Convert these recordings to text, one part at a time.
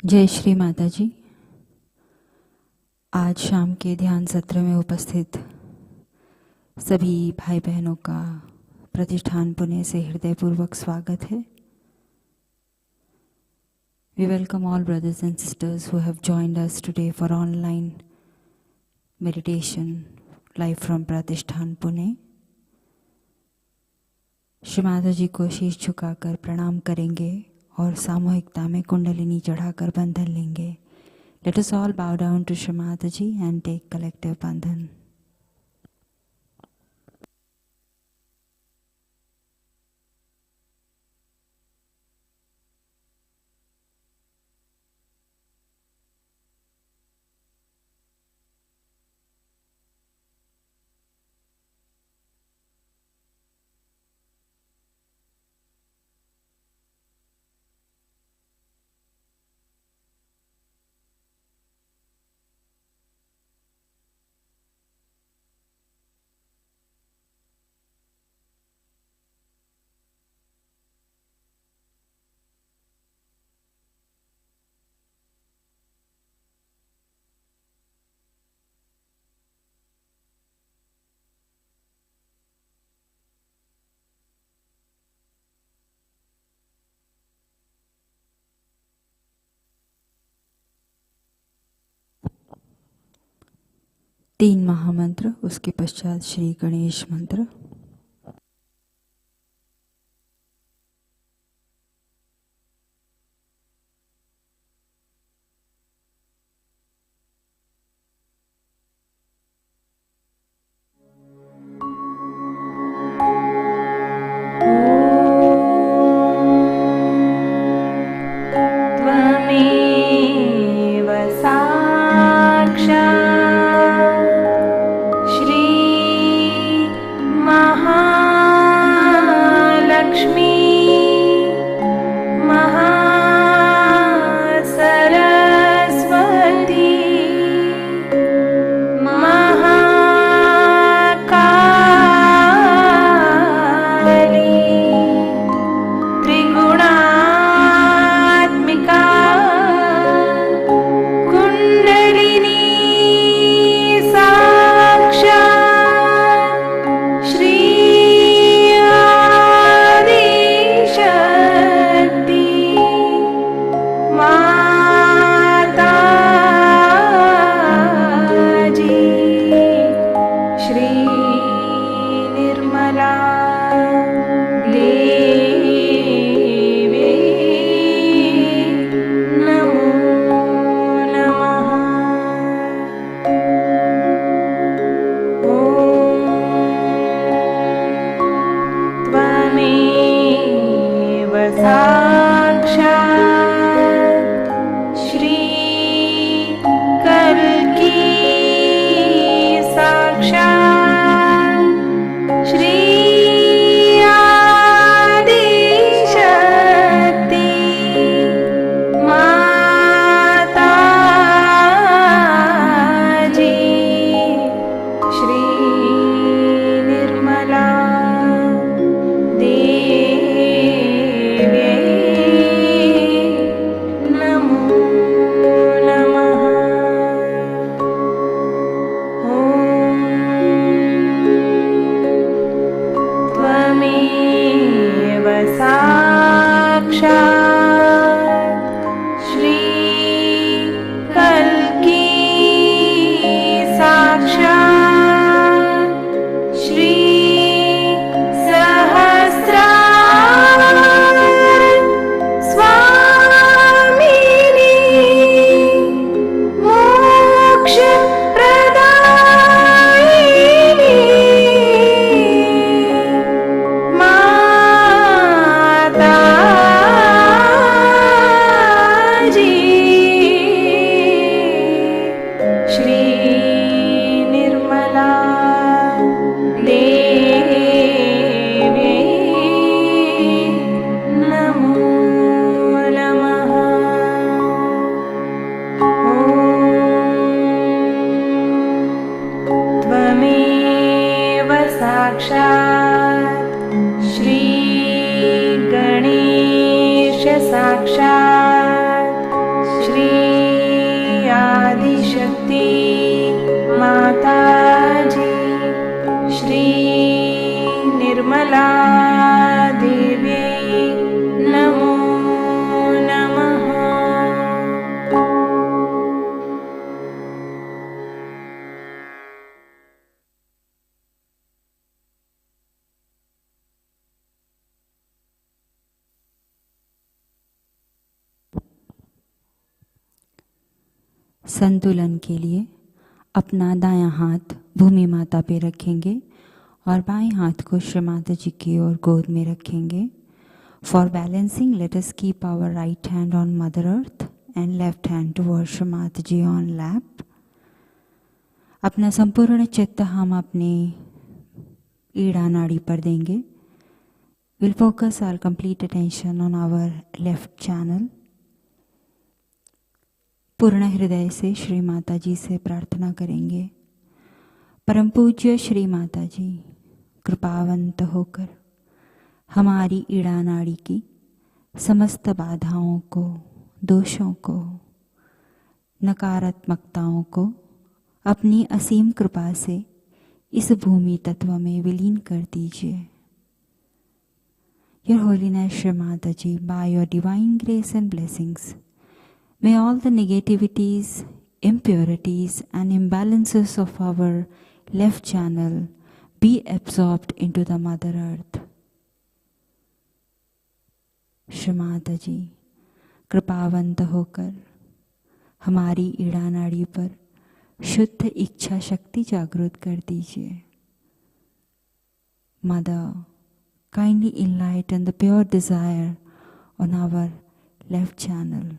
जय श्री माताजी। आज शाम के ध्यान सत्र में उपस्थित सभी भाई बहनों का प्रतिष्ठान पुणे से हृदयपूर्वक स्वागत है। We welcome all brothers and sisters who have joined us today for online meditation live from Pratishthan Pune. Shri माताजी को शीश झुकाकर प्रणाम करेंगे और सामूहिकता में कुंडलिनी चढ़ाकर बंधन लेंगे। Let us all bow down to Shri Mataji and take collective bandhan. तीन महामंत्र, उसके पश्चात श्री गणेश मंत्र। श्री संतुलन के लिए अपना दायां हाथ भूमि माता पे रखेंगे और बाएं हाथ को श्री माता जी की ओर गोद में रखेंगे. For balancing let us keep our right hand on mother earth and left hand toward Shri Mata ji on lap. अपना संपूर्ण चित्त हम अपने ईड़ा नाड़ी पर देंगे. Will focus our complete attention on our left channel. पूर्ण हृदय से श्री माता जी से प्रार्थना करेंगे. परम पूज्य श्री माता जी, कृपावंत होकर हमारी ईड़ा नाड़ी की समस्त बाधाओं को, दोषों को, नकारात्मकताओं को अपनी असीम कृपा से इस भूमि तत्व में विलीन कर दीजिए. Your Holiness Shri Mataji, by your divine grace and blessings, may all the negativities, impurities and imbalances of our left channel be absorbed into the Mother Earth. Shri माताजी, कृपावंत होकर हमारी ईड़ा नाड़ी पर शुद्ध इच्छा शक्ति जागृत कर दीजिए. Mother, kindly enlighten the pure desire on our left channel.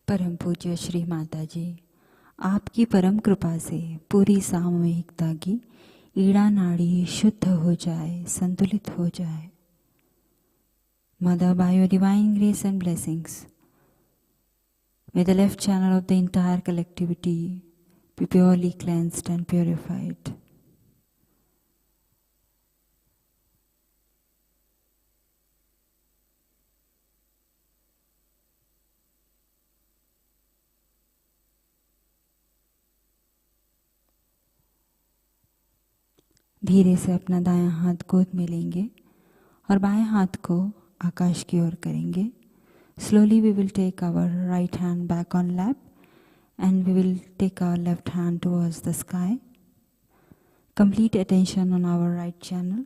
परम पूज्य श्री माता जी, आपकी परम कृपा से पूरी सामूहिकता की ईड़ा नाड़ी शुद्ध हो जाए, संतुलित हो जाए. Mother, by your divine grace and blessings, may the left channel of the entire collectivity be purely cleansed and purified. धीरे से अपना दायां हाथ गोद में लेंगे और बाएं हाथ को आकाश की ओर करेंगे. Slowly we will take our right hand back on lap and we will take our left hand towards the sky. Complete attention on our right channel.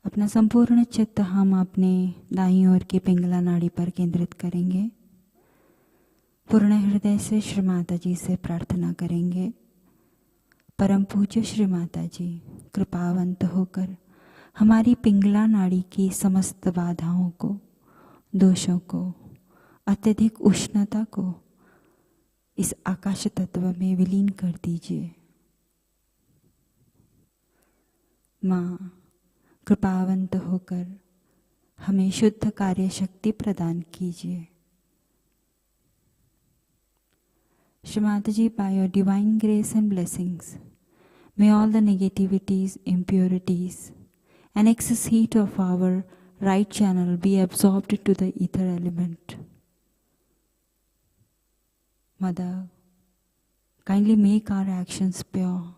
अपना संपूर्ण चित्त हम अपने दाईं ओर की पिंगला नाड़ी पर केंद्रित करेंगे. पूर्ण हृदय से श्री माता जी से प्रार्थना करेंगे. परम पूज्य श्री माता जी, कृपावंत होकर हमारी पिंगला नाड़ी की समस्त बाधाओं को, दोषों को, अत्यधिक उष्णता को इस आकाश तत्व में विलीन कर दीजिए. माँ, कृपावंत होकर हमें शुद्ध कार्य शक्ति प्रदान कीजिए. Shri Mataji, by your divine grace and blessings, may all the negativities, impurities, and excess heat of our right channel be absorbed into the ether element. Mother, kindly make our actions pure.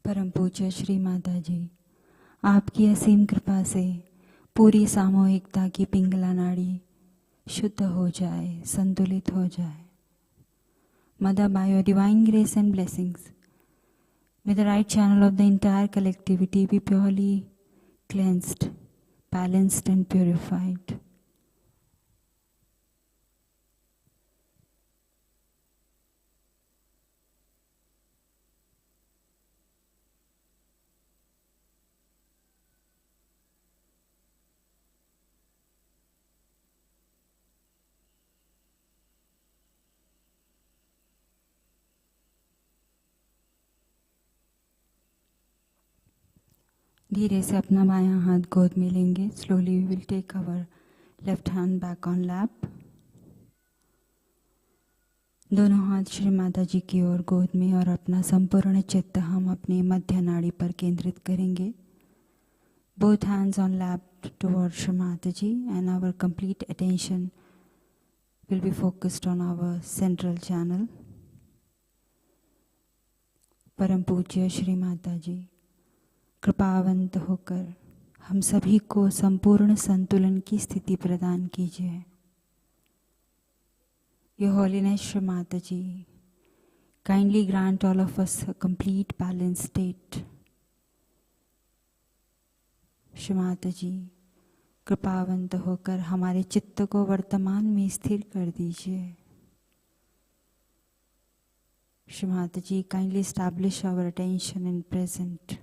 परम पूज्य श्री माता जी, आपकी असीम कृपा से पूरी सामूहिकता की पिंगला नाड़ी शुद्ध हो जाए, संतुलित हो जाए. Mother, by your divine grace and blessings, may the right channel of the entire collectivity be purely cleansed, balanced and purified. धीरे से अपना बायां हाथ गोद में लेंगे. Slowly we will take our left hand back on lap. दोनों हाथ श्री माता जी की ओर गोद में और अपना संपूर्ण चित्त हम अपनी मध्य नाड़ी पर केंद्रित करेंगे. Both hands on lap towards Shri Mataji, and our complete attention will be focused on our central channel. परम पूज्य श्री माता जी, कृपावंत होकर हम सभी को संपूर्ण संतुलन की स्थिति प्रदान कीजिए. Your Holiness Shri Mataji, kindly grant all of us a complete balanced state. Shri Mata जी, कृपावंत होकर हमारे चित्त को वर्तमान में स्थिर कर दीजिए. Shri Mata ji, kindly establish our attention in present.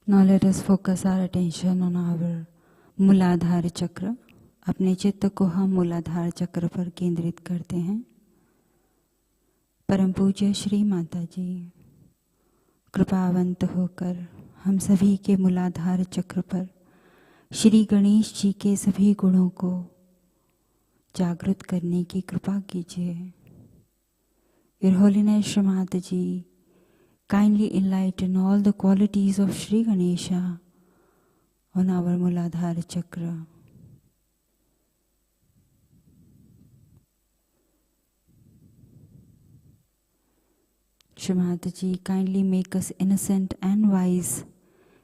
Now let us focus our attention on our मूलाधार चक्र. अपने चित्त को हम मूलाधार चक्र पर केंद्रित करते हैं. परम पूज्य श्री माता जी, कृपावंत होकर हम सभी के मूलाधार चक्र पर श्री गणेश जी के सभी गुणों को जागृत करने की कृपा कीजिए. Your Holiness Shri Mataji, kindly enlighten all the qualities of Shri Ganesha on our Muladhara Chakra. Shri Mataji, kindly make us innocent and wise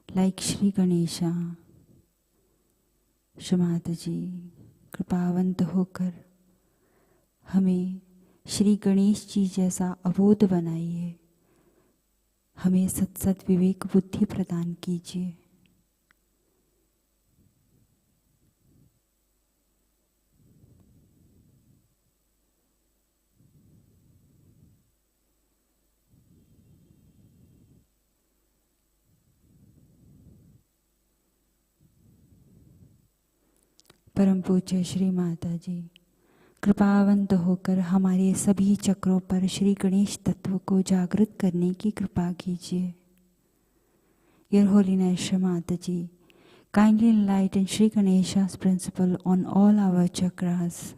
like Shri Ganesha. Shri Mataji, कृपावंत होकर हमें श्री गणेश जी जैसा अबोध बनाइए. हमें सत विवेक बुद्धि प्रदान कीजिए. परम पूज्य श्री माता जी, कृपावंत होकर हमारे सभी चक्रों पर श्री गणेश तत्व को जागृत करने की कृपा कीजिए. Your Holiness Shri Mataji, kindly enlighten Shri Ganesha's principle on all our chakras.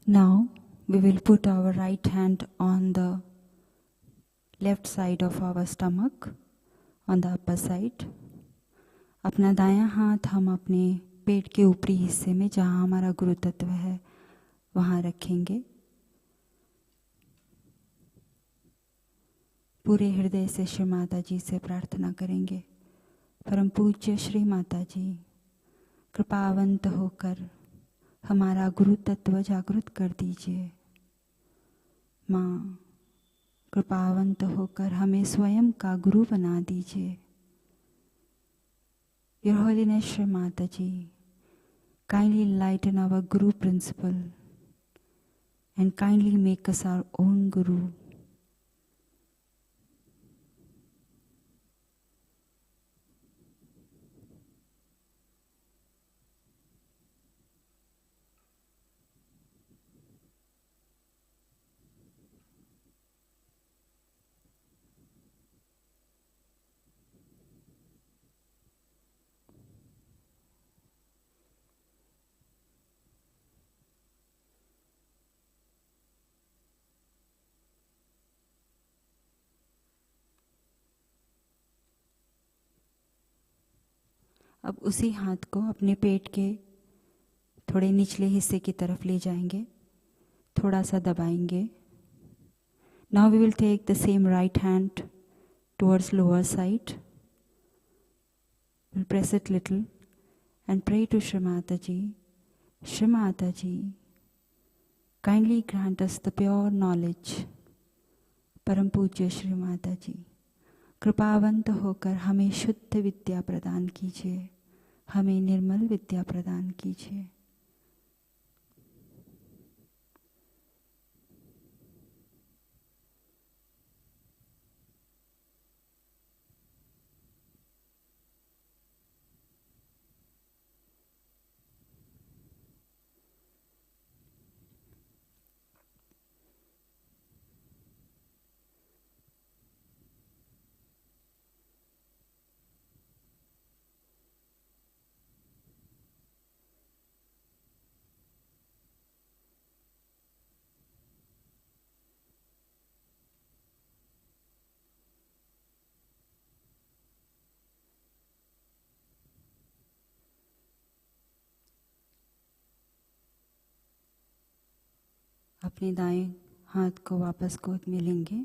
Now we will put our right hand on the left side of our stomach, on the upper side. अपना दायां हाथ हम अपने पेट के ऊपरी हिस्से में, जहाँ हमारा गुरु तत्व है, वहाँ रखेंगे. पूरे हृदय से श्री माता जी से प्रार्थना करेंगे. परम पूज्य श्री माता जी, कृपावंत होकर हमारा गुरु तत्व जागृत कर दीजिए। माँ, कृपावंत होकर हमें स्वयं का गुरु बना दीजिए। Your Holiness Shri Mataji, kindly enlighten our Guru principle and kindly make us our own Guru. अब उसी हाथ को अपने पेट के थोड़े निचले हिस्से की तरफ ले जाएंगे, थोड़ा सा दबाएंगे। Now we will take the same right hand towards lower side. We'll press it little and pray to Shri Mataji. Shri Mataji, kindly grant us the pure knowledge. परम पूज्य श्री माताजी, कृपावंत होकर हमें शुद्ध विद्या प्रदान कीजिए, हमें निर्मल विद्या प्रदान कीजिए। अपने दाएं हाथ को वापस गोद में लेंगे।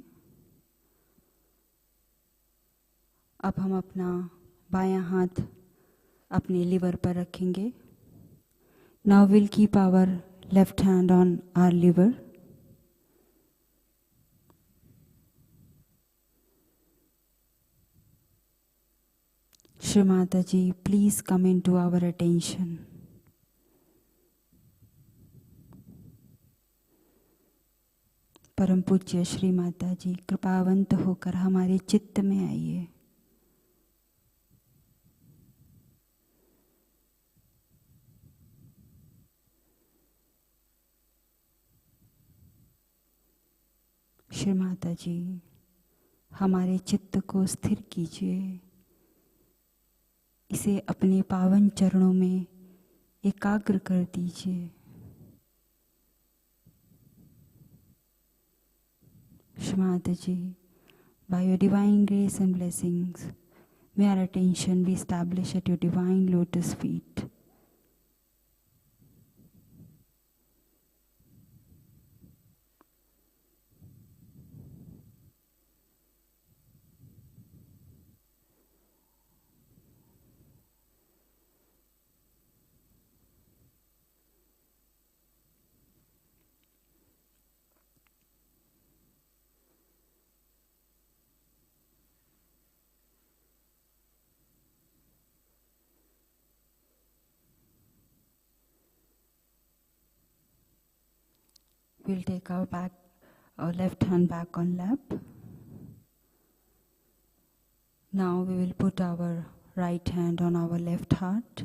अब हम अपना बायां हाथ अपने लिवर पर रखेंगे। Now we'll keep our left hand on our liver. Shri Mataji, please come into our attention. परम पूज्य श्री माताजी, कृपावंत होकर हमारे चित्त में आइए। श्री माताजी, हमारे चित्त को स्थिर कीजिए, इसे अपने पावन चरणों में एकाग्र कर दीजिए। Shri Mataji, by your divine grace and blessings, may our attention be established at your divine lotus feet. We'll take our left hand back on lap. Now we will put our right hand on our left heart.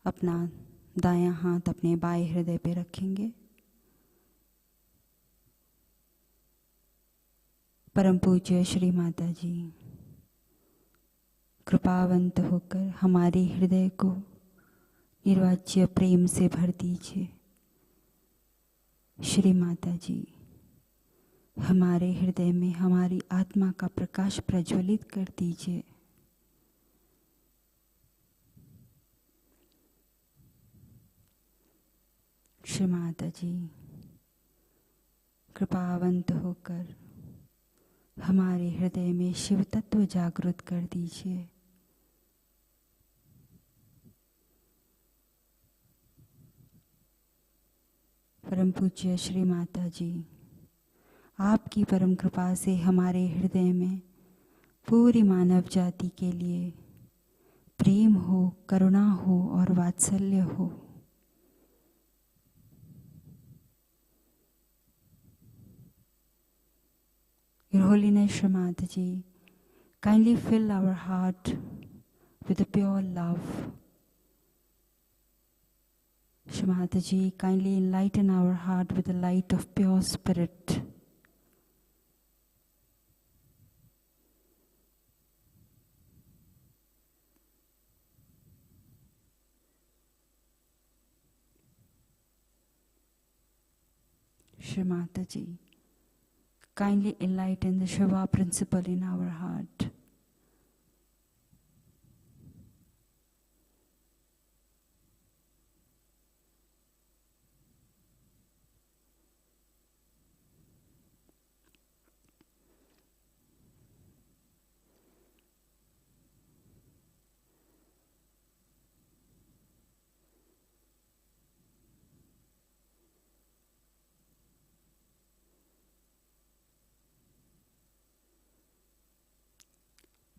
अपना दायां हाथ अपने बाएं हृदय पे रखेंगे। परम पूज्य श्री माताजी, कृपावंत होकर हमारे हृदय को निर्वाच्य प्रेम से भर दीजिए। श्री माताजी, हमारे हृदय में हमारी आत्मा का प्रकाश प्रज्वलित कर दीजिए। श्री माताजी, कृपावंत होकर हमारे हृदय में शिव तत्व जागृत कर दीजिए। परम पूज्य श्री माता जी, आपकी परम कृपा से हमारे हृदय में पूरी मानव जाति के लिए प्रेम हो, करुणा हो और वात्सल्य हो। Your Holiness Shri Mataji, kindly fill our heart with a pure love. Shri Mataji, kindly enlighten our heart with the light of pure spirit. Shri Mataji, kindly enlighten the Shiva principle in our heart.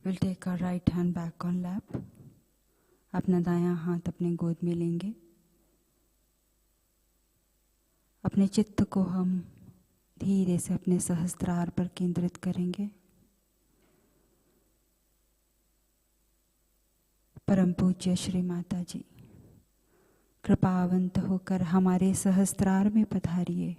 We'll take our right hand back on lap. अपना दायां हाथ अपने गोद में लेंगे। अपने चित्त को हम धीरे से अपने सहस्त्रार पर केंद्रित करेंगे। परम पूज्य श्री माता जी, कृपावंत होकर हमारे सहस्त्रार में पधारिए।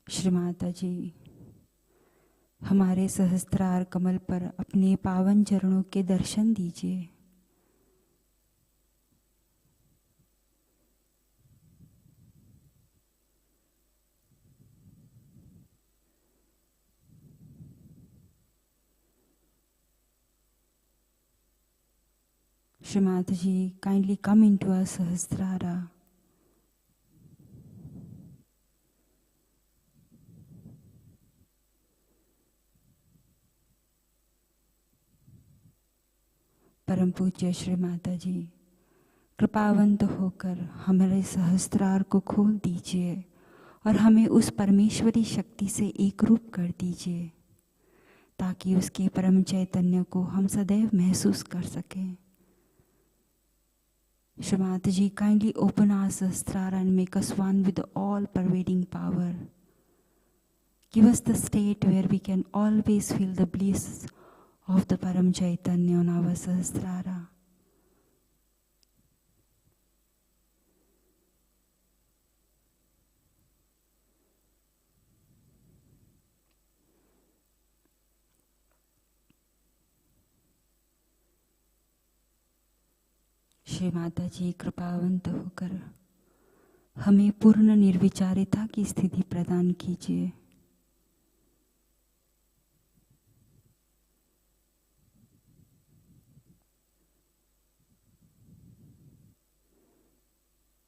श्री माता जी, हमारे सहस्त्रार कमल पर अपने पावन चरणों के दर्शन दीजिए। श्री माता जी, kindly come into our Sahasrara. परम पूज्य श्री माता जी, कृपावंत होकर हमारे सहस्त्रार को खोल दीजिए और हमें उस परमेश्वरी शक्ति से एक रूप कर दीजिए, ताकि उसके परम चैतन्य को हम सदैव महसूस कर सकें। Shri Mataji, kindly open our Sahasrara and make us one with the all-pervading power. Give us the state where we can always feel the bliss of the Param Chaitanya on our Sahasrara. Shri Mata जी, कृपावंत होकर हमें पूर्ण निर्विचारिता की स्थिति प्रदान कीजिए।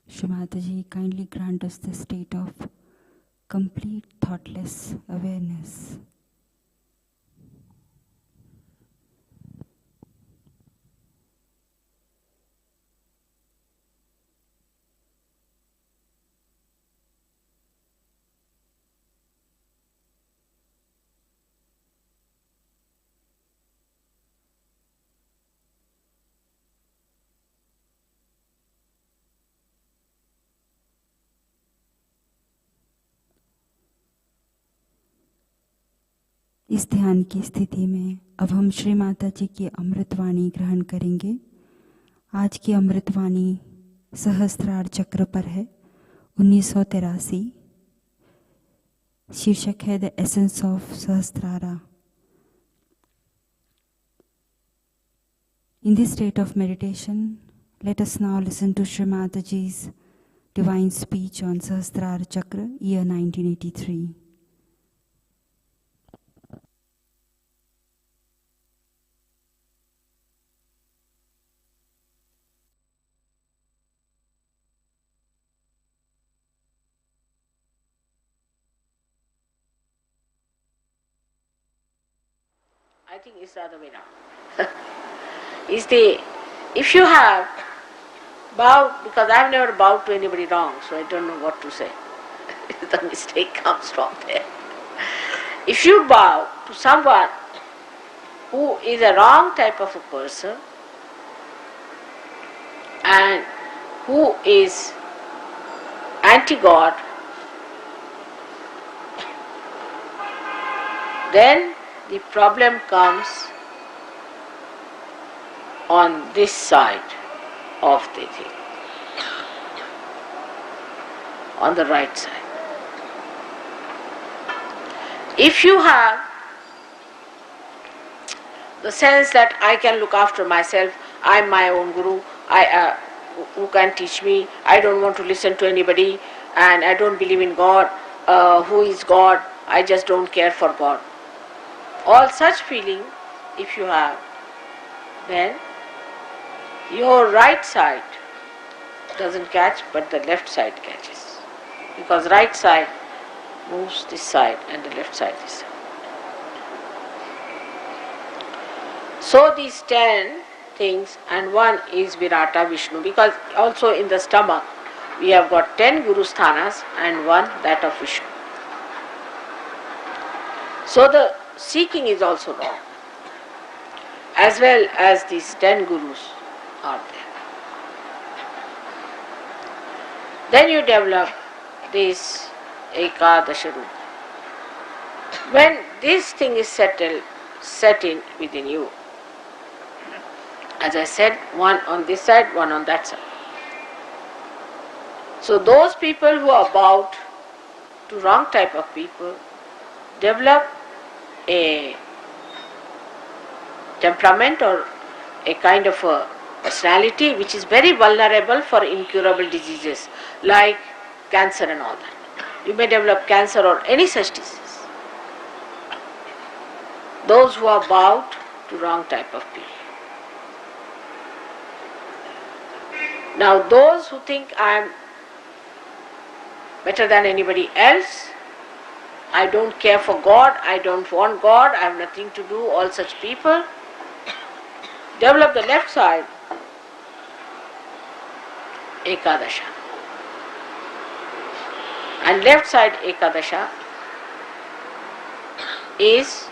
Shri Mataji, kindly grant us the state of complete thoughtless awareness. इस ध्यान की स्थिति में अब हम श्री माता जी की अमृतवाणी ग्रहण करेंगे। आज की अमृतवाणी सहस्त्रार चक्र पर है, 1983। शीर्षक है the essence of Sahasrara. In this state of meditation, let us now listen to Shri Mataji's divine speech on Sahasrara Chakra, year 1983. I think it's the other way around. If you have bowed, because I've never bowed to anybody wrong, so I don't know what to say. The mistake comes from there. If you bow to someone who is a wrong type of a person and who is anti-God, then the problem comes on this side of the thing, on the right side. If you have the sense that I can look after myself, I am my own guru, who can teach me, I don't want to listen to anybody, and I don't believe in God, who is God, I just don't care for God. All such feeling, if you have, then your right side doesn't catch, but the left side catches. Because right side moves this side and the left side this side. So these 10 things, and one is Virata Vishnu, because also in the stomach we have got 10 Guru Sthanas and one that of Vishnu. So the seeking is also wrong, as well as these 10 Gurus are there. Then you develop this Ekadasha Rupa. When this thing is set in within you, as I said, one on this side, one on that side. So those people who are bowed to wrong type of people develop a temperament or a kind of a personality which is very vulnerable for incurable diseases like cancer and all that. You may develop cancer or any such disease. Those who are bowed to wrong type of people. Now those who think I am better than anybody else, I don't care for God, I don't want God, I have nothing to do, all such people develop the left side, Ekadasha. And left side Ekadasha is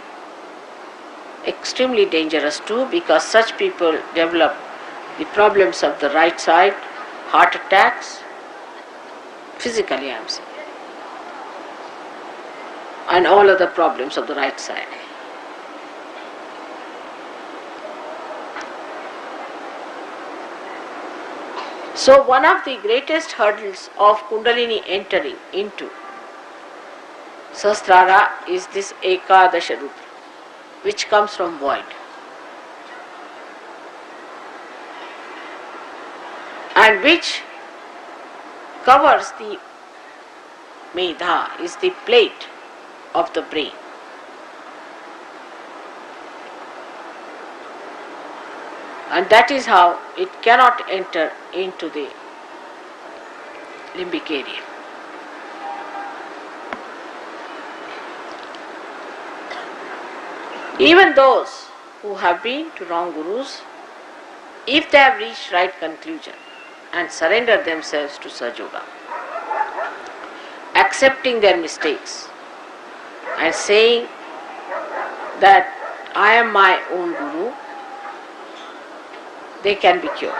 extremely dangerous too, because such people develop the problems of the right side, heart attacks, physically I am saying, and all other problems of the right side. So one of the greatest hurdles of Kundalini entering into Sahasrara is this Ekadasha Rupa, which comes from void. And which covers the Medha, is the plate of the brain. And that is how it cannot enter into the limbic area. Even those who have been to wrong gurus, if they have reached right conclusion and surrender themselves to Sahaja, accepting their mistakes and saying that I am my own guru, they can be cured.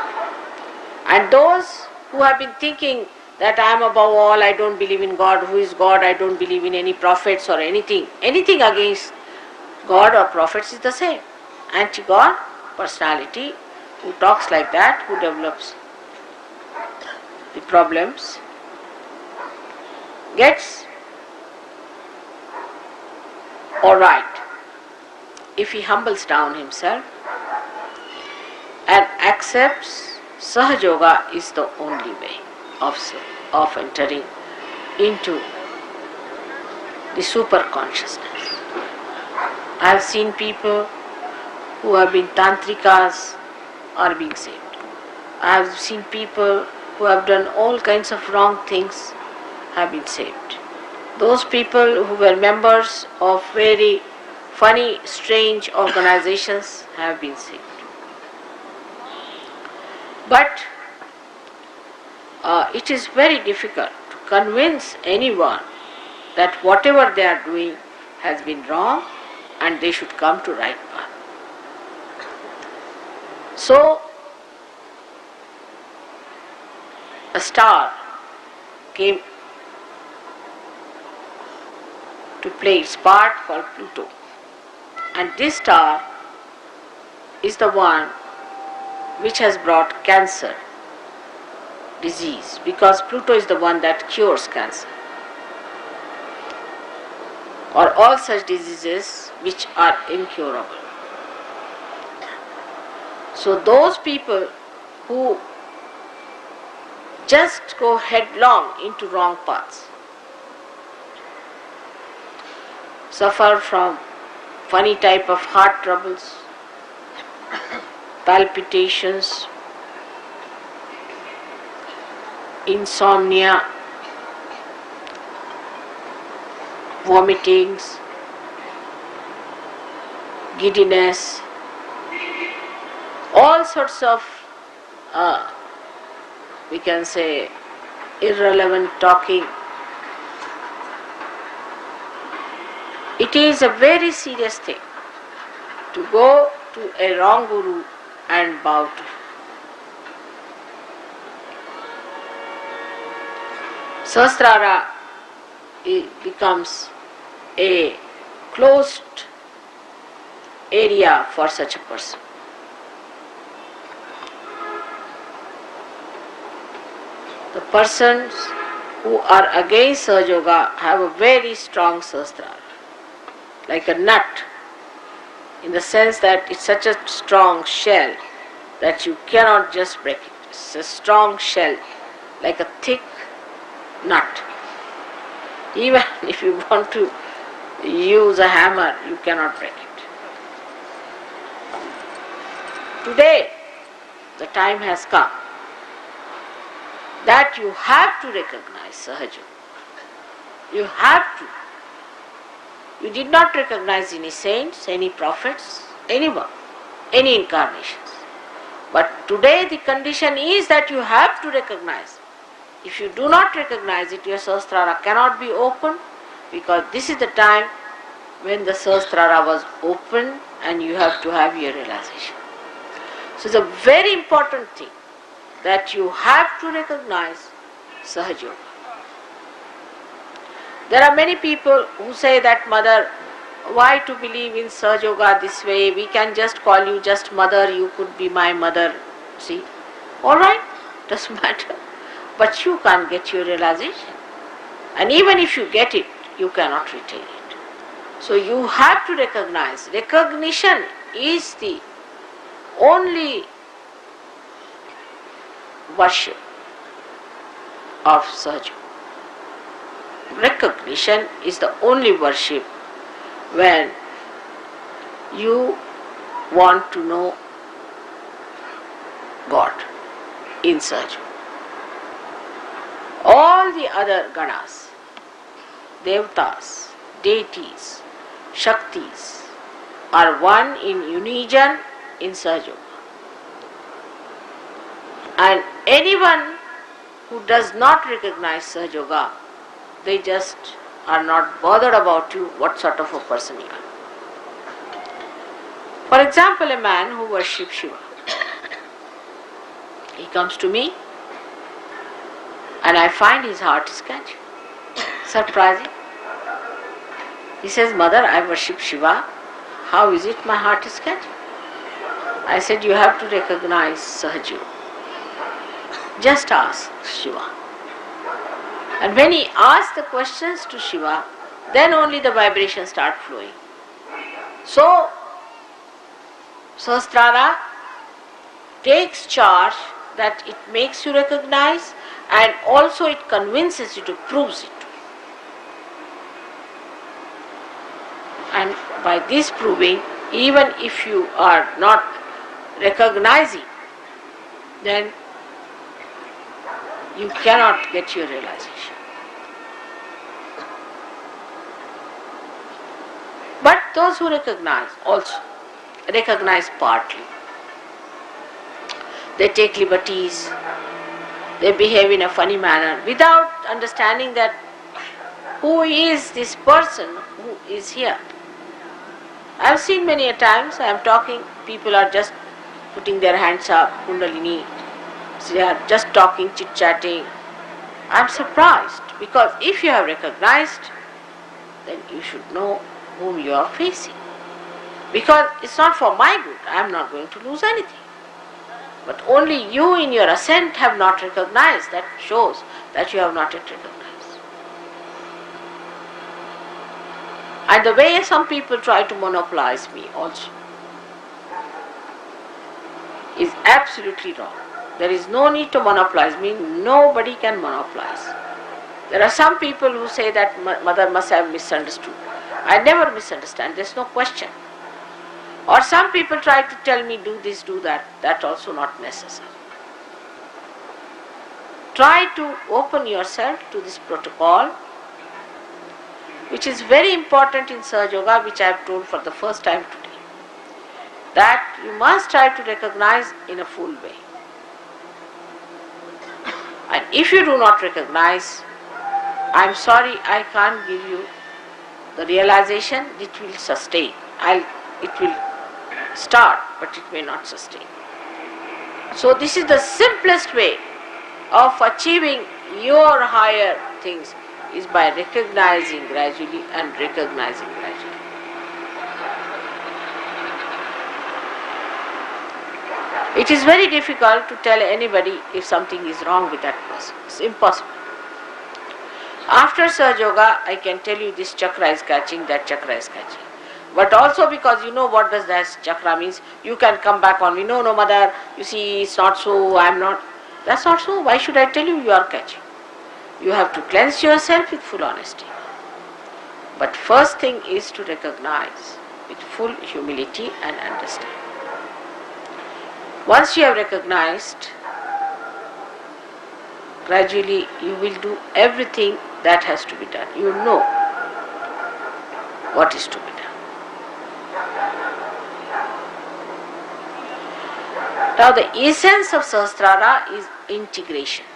And those who have been thinking that I am above all, I don't believe in God, who is God, I don't believe in any prophets or anything against God or prophets is the same. Anti-God personality who talks like that, who develops the problems, gets alright if he humbles down himself and accepts Sahajoga is the only way of entering into the super consciousness. I have seen people who have been tantrikas are being saved. I have seen people who have done all kinds of wrong things have been saved. Those people who were members of very funny, strange organizations have been saved. But it is very difficult to convince anyone that whatever they are doing has been wrong and they should come to right path. So, a star came to play its part called Pluto. And this star is the one which has brought cancer disease, because Pluto is the one that cures cancer or all such diseases which are incurable. So those people who just go headlong into wrong paths suffer from funny type of heart troubles, palpitations, insomnia, vomitings, giddiness, all sorts of we can say irrelevant talking. It is a very serious thing to go to a wrong guru and bow to him. Sahasrara becomes a closed area for such a person. The persons who are against Sahaja Yoga have a very strong Sahasrara, like a nut, in the sense that it's such a strong shell that you cannot just break it. It's a strong shell, like a thick nut. Even if you want to use a hammer, you cannot break it. Today, the time has come that you have to recognize Sahaja. You have to. You did not recognize any saints, any prophets, anyone, any incarnations. But today the condition is that you have to recognize. If you do not recognize it, your Sahasrara cannot be open, because this is the time when the Sahasrara was open and you have to have your realization. So it's a very important thing that you have to recognize Sahaja Yoga. There are many people who say that, Mother, why to believe in Sahaja Yoga this way? We can just call you just Mother, you could be my mother. See? Alright, doesn't matter. But you can't get your realization. And even if you get it, you cannot retain it. So you have to recognize. Recognition is the only worship of Sahaja. Recognition is the only worship when you want to know God in Sahaja. All the other ganas, devtas, deities, shaktis are one in unison in Sahaja Yoga. And anyone who does not recognize Sahaja Yoga, they just are not bothered about you, what sort of a person you are. For example, a man who worships Shiva, he comes to me and I find his heart is catching. Surprising. He says, Mother, I worship Shiva. How is it my heart is catching? I said, you have to recognize Sahaja Yoga. Just ask Shiva. And when he asks the questions to Shiva, then only the vibrations start flowing. So, Sahasrara takes charge that it makes you recognize, and also it convinces you to prove it. And by this proving, even if you are not recognizing, then you cannot get your realization. But those who recognize also recognize partly. They take liberties, they behave in a funny manner without understanding that who is this person who is here. I have seen many a times, I am talking, people are just putting their hands up, Kundalini, they are just talking, chit-chatting. I am surprised because if you have recognized, then you should know whom you are facing. Because it's not for my good, I am not going to lose anything. But only you in your ascent have not recognized. That shows that you have not yet recognized. And the way some people try to monopolize me also is absolutely wrong. There is no need to monopolize me. Nobody can monopolize. There are some people who say that mother must have misunderstood. I never misunderstand. There is no question. Or some people try to tell me do this, do that. That also not necessary. Try to open yourself to this protocol, which is very important in Sahaja Yoga, which I have told for the first time today. That you must try to recognize in a full way. And if you do not recognize, I am sorry, I can't give you the realization it will sustain. It will start, but it may not sustain. So this is the simplest way of achieving your higher things, is by recognizing gradually and recognizing gradually. It is very difficult to tell anybody if something is wrong with that person. It's impossible. After Sahaja Yoga, I can tell you this chakra is catching, that chakra is catching. But also because you know what does that chakra means, you can come back on me. No, mother, you see, it's not so, I'm not. That's not so. Why should I tell you are catching? You have to cleanse yourself with full honesty. But first thing is to recognize with full humility and understand. Once you have recognized, gradually you will do everything that has to be done. You know what is to be done. Now the essence of Sahasrara is integration.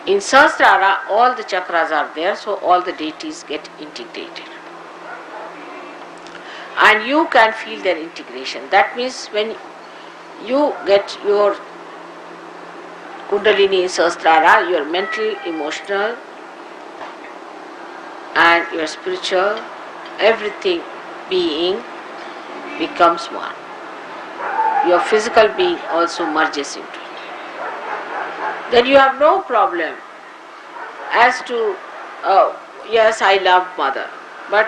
In Sahasrara all the chakras are there, so all the deities get integrated. And you can feel their integration. That means when you get your Kundalini in Sahasrara, your mental, emotional and your spiritual, everything being becomes one. Your physical being also merges into it. Then you have no problem as to, yes, I love mother, but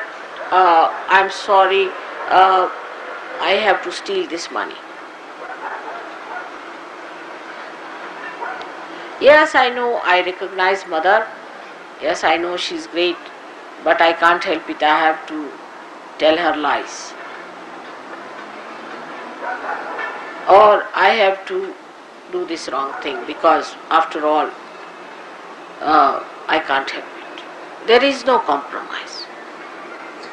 I'm sorry, I have to steal this money. Yes, I know, I recognize mother. Yes, I know she's great, but I can't help it. I have to tell her lies. Or I have to do this wrong thing because after all, I can't help it. There is no compromise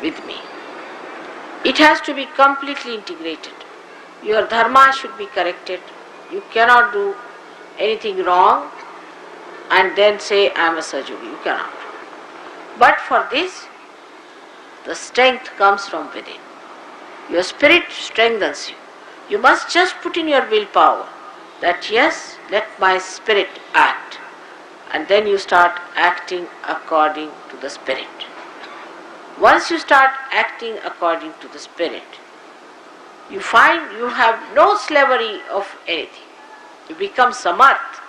with me. It has to be completely integrated. Your dharma should be corrected. You cannot do anything wrong and then say I am a Sahaja Yogi. You cannot. But for this, the strength comes from within. Your spirit strengthens you. You must just put in your willpower that yes, let my spirit act. And then you start acting according to the spirit. Once you start acting according to the spirit, you find you have no slavery of anything. You become samarth,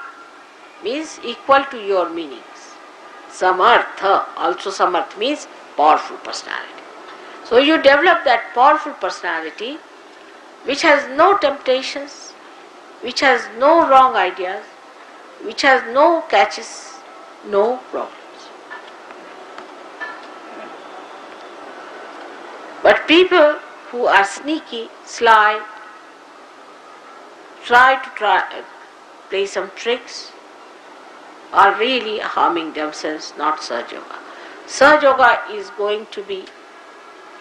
means equal to your meanings. Samartha, also samarth means powerful personality. So you develop that powerful personality which has no temptations, which has no wrong ideas, which has no catches, no problems. But people who are sneaky, sly, try to play some tricks, are really harming themselves, not Sahaja Yoga. Sahaja Yoga is going to be,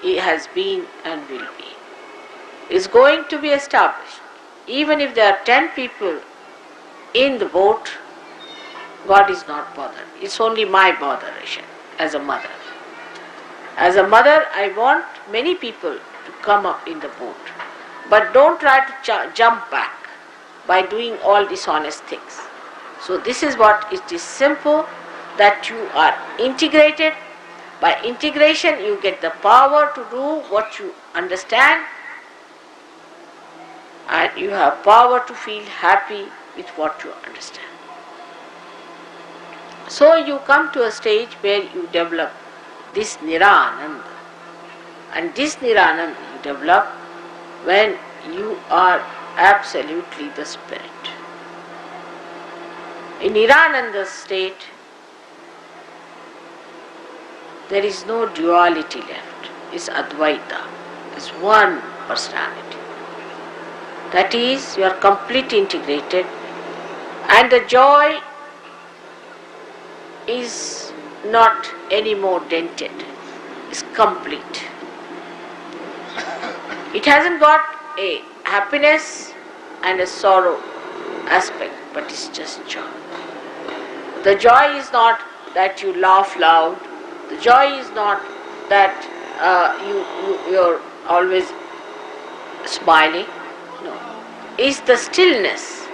it has been and will be, is going to be established. Even if there are 10 people in the boat, God is not bothered. It's only my botheration as a mother. As a mother, I want many people to come up in the boat. But don't try to jump back by doing all dishonest things. So this is what it is simple, that you are integrated. By integration you get the power to do what you understand, and you have power to feel happy with what you understand. So you come to a stage where you develop this Nirananda. And this Nirananda you develop when you are absolutely the Spirit. In Nirananda state, there is no duality left. It's Advaita. It's one personality. That is, you are completely integrated, and the joy is not any more dented. It's complete. It hasn't got a happiness and a sorrow aspect, but it's just joy. The joy is not that you laugh loud. The joy is not that you're always smiling. No. It's the stillness,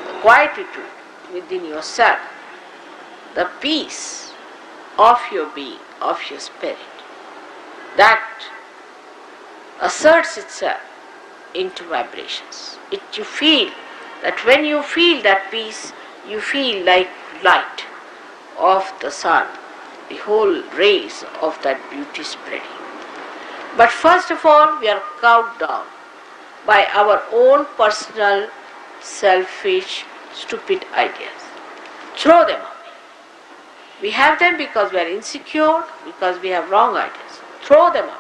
the quietude within yourself, the peace of your being, of your spirit, that asserts itself into vibrations. You feel that when you feel that peace, you feel like light of the sun, the whole rays of that beauty spreading. But first of all, we are cowed down by our own personal, selfish, stupid ideas. Throw them away. We have them because we are insecure, because we have wrong ideas. Throw them away.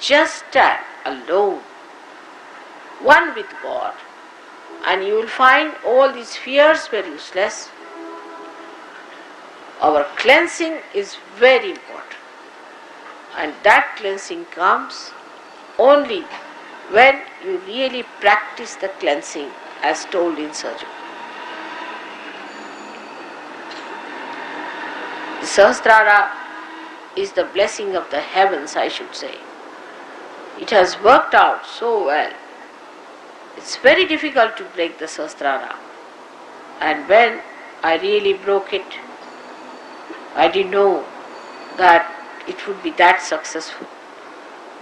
Just stand alone, one with God, and you will find all these fears were useless. Our cleansing is very important, and that cleansing comes only when you really practice the cleansing as told in Sahaja. The Sahasrara is the blessing of the heavens, I should say. It has worked out so well. It's very difficult to break the Sahasrara. And when I really broke it, I didn't know that it would be that successful.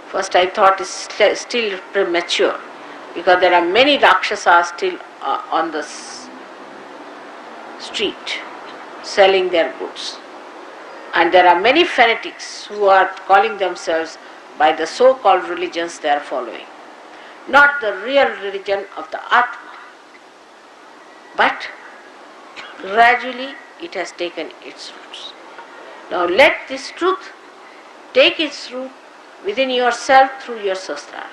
First I thought it's still premature, because there are many Rakshasas still on the street selling their goods. And there are many fanatics who are calling themselves by the so-called religions they are following. Not the real religion of the Atma. But gradually it has taken its roots. Now let this truth take its root within yourself through your Sahasrara.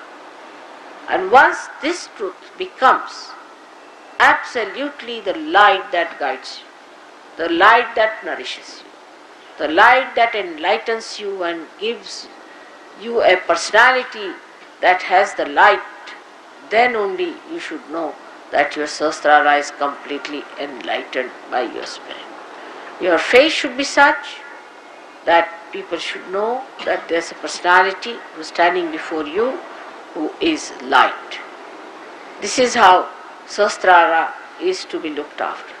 And once this truth becomes absolutely the light that guides you, the light that nourishes you, the light that enlightens you and gives you a personality that has the light, then only you should know that your Sahasrara is completely enlightened by your spirit. Your face should be such that people should know that there's a personality who's standing before you who is light. This is how Sahasrara is to be looked after.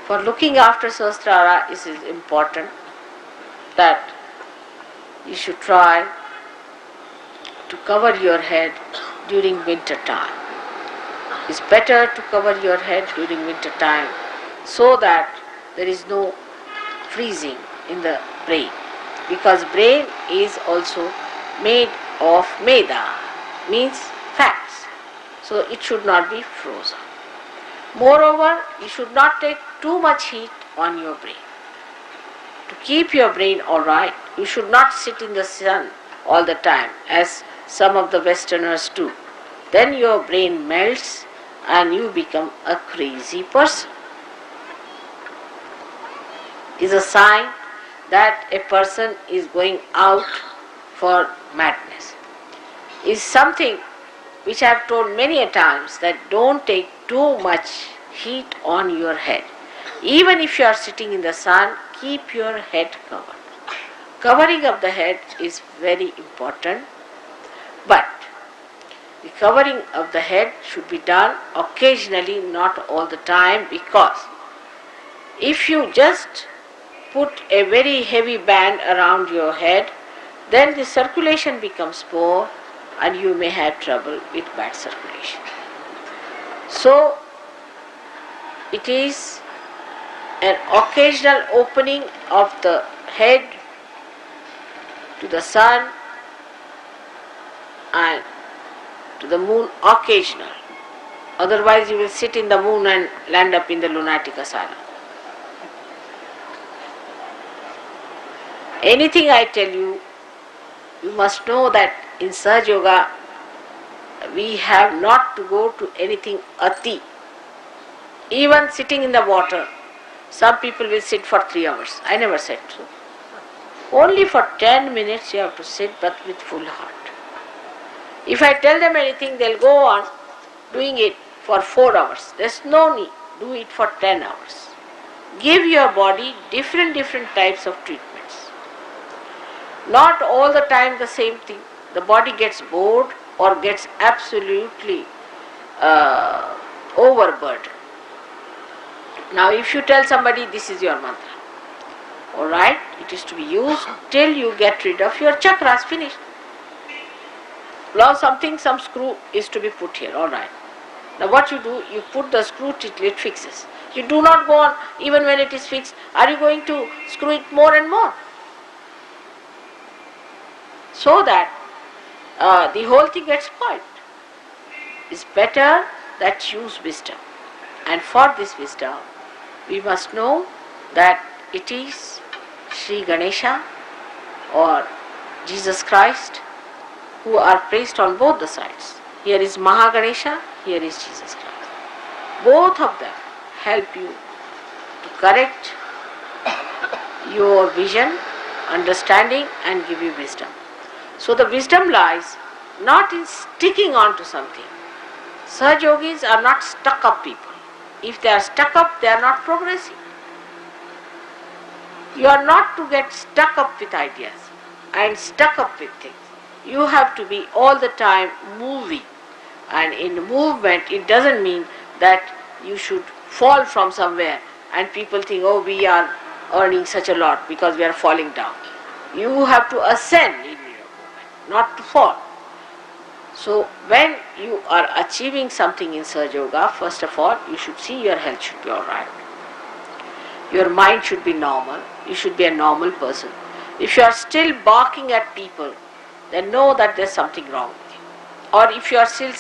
For looking after Sahasrara, it is important that you should try to cover your head during winter time. It's better to cover your head during winter time so that there is no freezing in the brain, because brain is also made of meda, means fats, so it should not be frozen. Moreover, you should not take too much heat on your brain. To keep your brain alright, you should not sit in the sun all the time as some of the Westerners do. Then your brain melts and you become a crazy person. is a sign that a person is going out for madness. Is something which I have told many a times, that don't take too much heat on your head. Even if you are sitting in the sun, keep your head covered. Covering of the head is very important, but the covering of the head should be done occasionally, not all the time, because if you just put a very heavy band around your head, then the circulation becomes poor and you may have trouble with bad circulation. So, it is an occasional opening of the head to the sun and to the moon, occasional. Otherwise you will sit in the moon and land up in the lunatic asylum. Anything I tell you, you must know that in Sahaja Yoga we have not to go to anything ati. Even sitting in the water, some people will sit for 3 hours. I never said so. Only for 10 minutes you have to sit, but with full heart. If I tell them anything, they'll go on doing it for 4 hours. There's no need. Do it for 10 hours. Give your body different types of treatments. Not all the time the same thing. The body gets bored or gets absolutely overburdened. Now if you tell somebody this is your mantra, alright, it is to be used till you get rid of your chakras, finished. Now some screw is to be put here, alright. Now what you do, you put the screw till it fixes. You do not go on, even when it is fixed, are you going to screw it more and more? So that the whole thing gets spoiled. It's better that use wisdom. And for this wisdom, we must know that it is Shri Ganesha or Jesus Christ who are placed on both the sides. Here is Maha Ganesha, here is Jesus Christ. Both of them help you to correct your vision, understanding, and give you wisdom. So the wisdom lies not in sticking on to something. Sahaja yogis are not stuck up people. If they are stuck up, they are not progressing. You are not to get stuck up with ideas and stuck up with things. You have to be all the time moving. And in movement, it doesn't mean that you should fall from somewhere and people think, oh, we are earning such a lot because we are falling down. You have to ascend in your movement, not to fall. So when you are achieving something in Sahaja Yoga, first of all, you should see your health should be alright. Your mind should be normal. You should be a normal person. If you are still barking at people, then know that there's something wrong with you. Or if you are still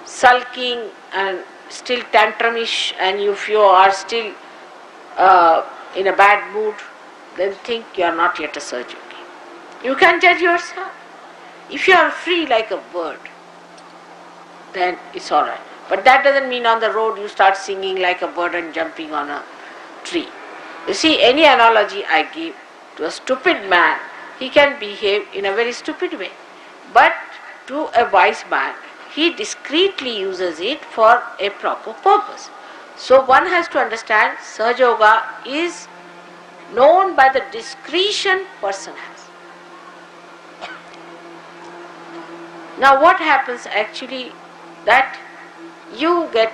sulking and still tantrumish, and if you are still in a bad mood, then think you are not yet a Sahaja yogi. You can judge yourself. If you are free like a bird, then it's alright. But that doesn't mean on the road you start singing like a bird and jumping on a tree. You see, any analogy I give to a stupid man, he can behave in a very stupid way. But to a wise man, he discreetly uses it for a proper purpose. So one has to understand Sahaja Yoga is known by the discretion person has. Now what happens actually, that you get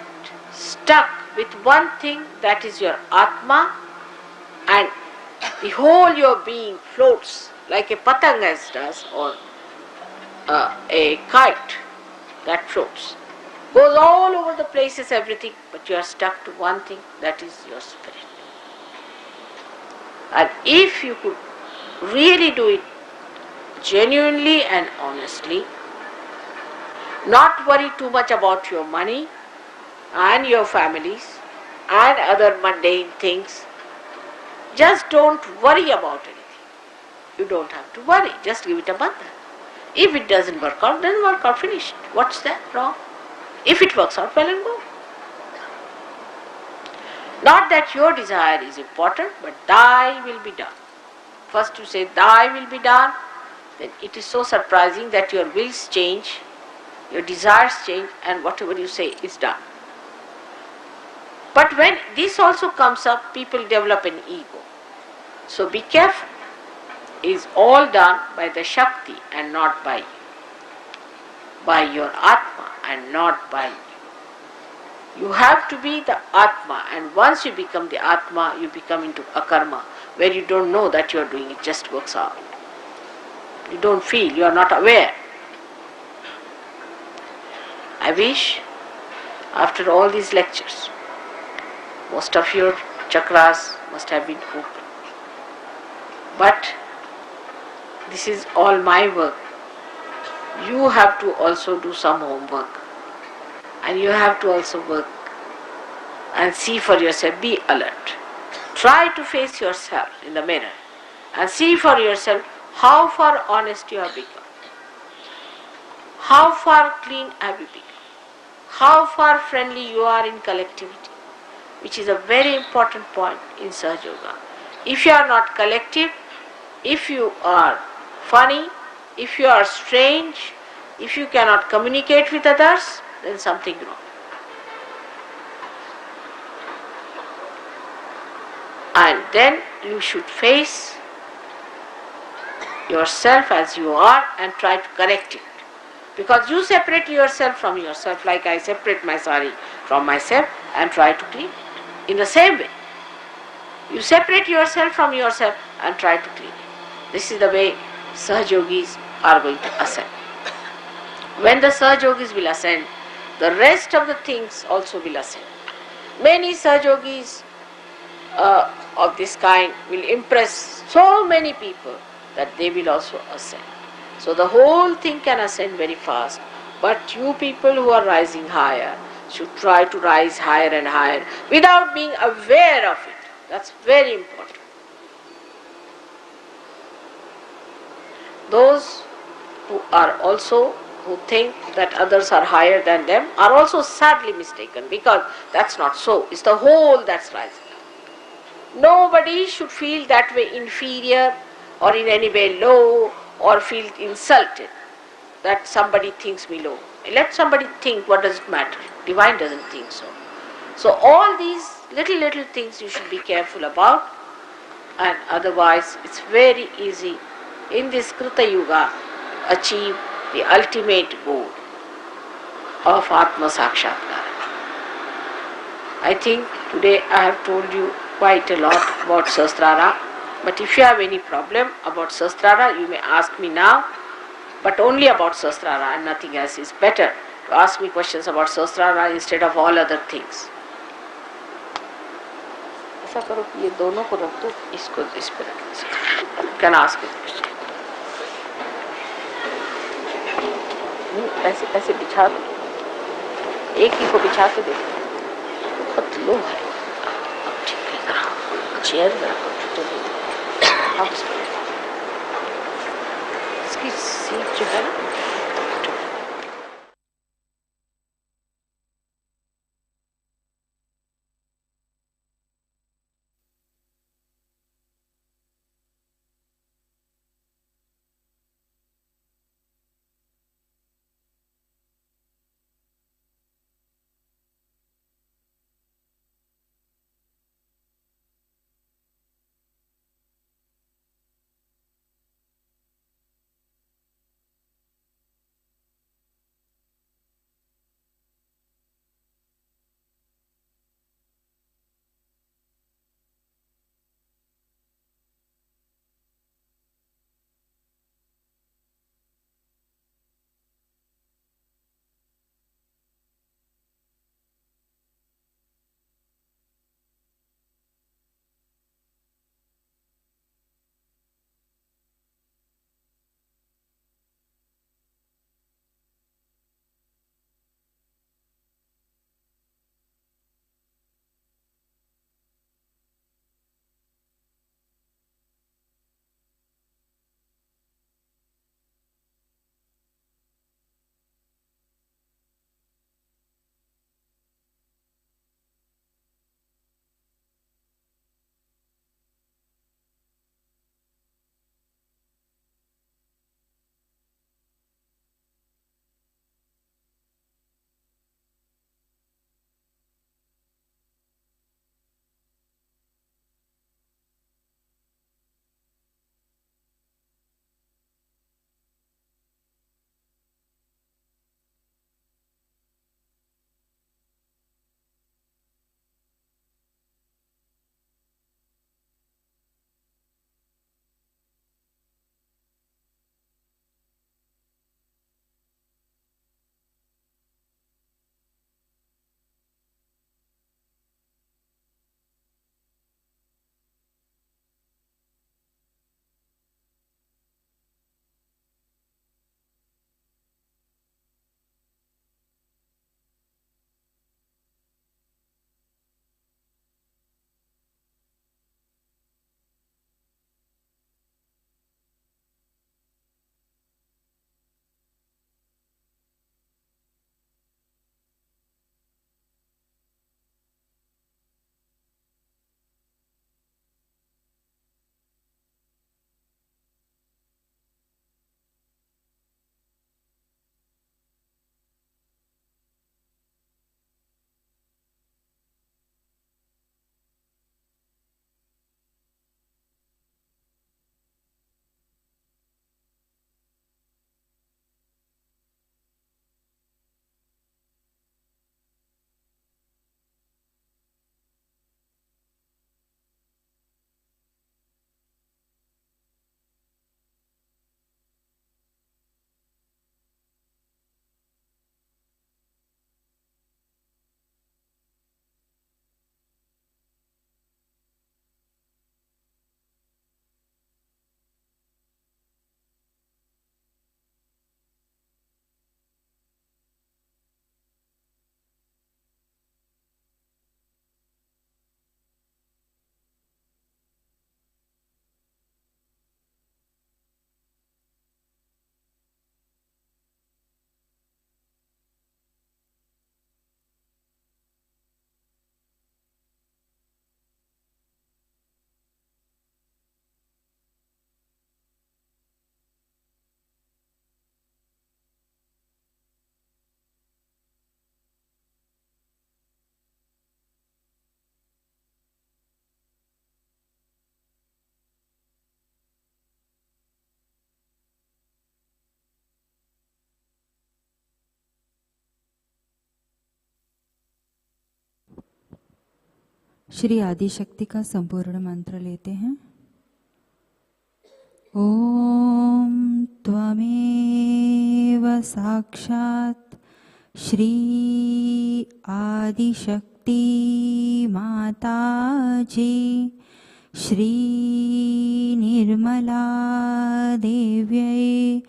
stuck with one thing, that is your Atma, and the whole your being floats like a patang as does, or a kite that floats. Goes all over the places, everything, but you are stuck to one thing, that is your spirit. And if you could really do it genuinely and honestly, not worry too much about your money and your families and other mundane things, just don't worry about anything. You don't have to worry, just give it a mantra. If it doesn't work out, then work out, finished. What's that wrong? If it works out, well and good. Not that your desire is important, but thy will be done. First you say thy will be done, then it is so surprising that your wills change, your desires change, and whatever you say is done. But when this also comes up, people develop an ego. So be careful. It is all done by the Shakti and not by you. By your Atma and not by you. You have to be the Atma, and once you become the Atma, you become into akarma, where you don't know that you are doing it, just works out. You don't feel, you are not aware. I wish, after all these lectures, most of your chakras must have been open. But this is all my work. You have to also do some homework. And you have to also work and see for yourself, be alert. Try to face yourself in the mirror and see for yourself how far honest you have become. How far clean have you become. How far friendly you are in collectivity, which is a very important point in Sahaja Yoga. If you are not collective, if you are funny, if you are strange, if you cannot communicate with others, then something wrong. And then you should face yourself as you are and try to correct it. Because you separate yourself from yourself, like I separate my sari from myself and try to clean it. In the same way, you separate yourself from yourself and try to clean it. This is the way Sahajogis are going to ascend. When the Sahajogis will ascend, the rest of the things also will ascend. Many Sahajogis of this kind will impress so many people that they will also ascend. So the whole thing can ascend very fast. But you people who are rising higher should try to rise higher and higher without being aware of it. That's very important. Those who think that others are higher than them are also sadly mistaken, because that's not so. It's the whole that's rising. Nobody should feel that way inferior or in any way low or feel insulted that somebody thinks me low. Let somebody think, what does it matter? Divine doesn't think so. So all these little things you should be careful about, and otherwise it's very easy in this Krita Yuga achieve the ultimate goal of Atma Sakshatkara. I think today I have told you quite a lot about Sahasrara, but if you have any problem about Sahasrara, you may ask me now, but only about Sahasrara and nothing else. Is better to ask me questions about Sahasrara instead of all other things. ऐसा करो कि ये दोनों को रख दो, इसको इस पे रख दो. You can ask a question. ऐसे ऐसे बिछा दो, एक ही को बिछा के देखो, बहुत लो है. अब ठीक है, जरा चेयर रखो तो अब इसकी सीट जो है ना, श्री आदि शक्ति का संपूर्ण मंत्र लेते हैं। ओम त्वमेव साक्षात् श्री आदि शक्ति माताजी श्री निर्मला देव्यै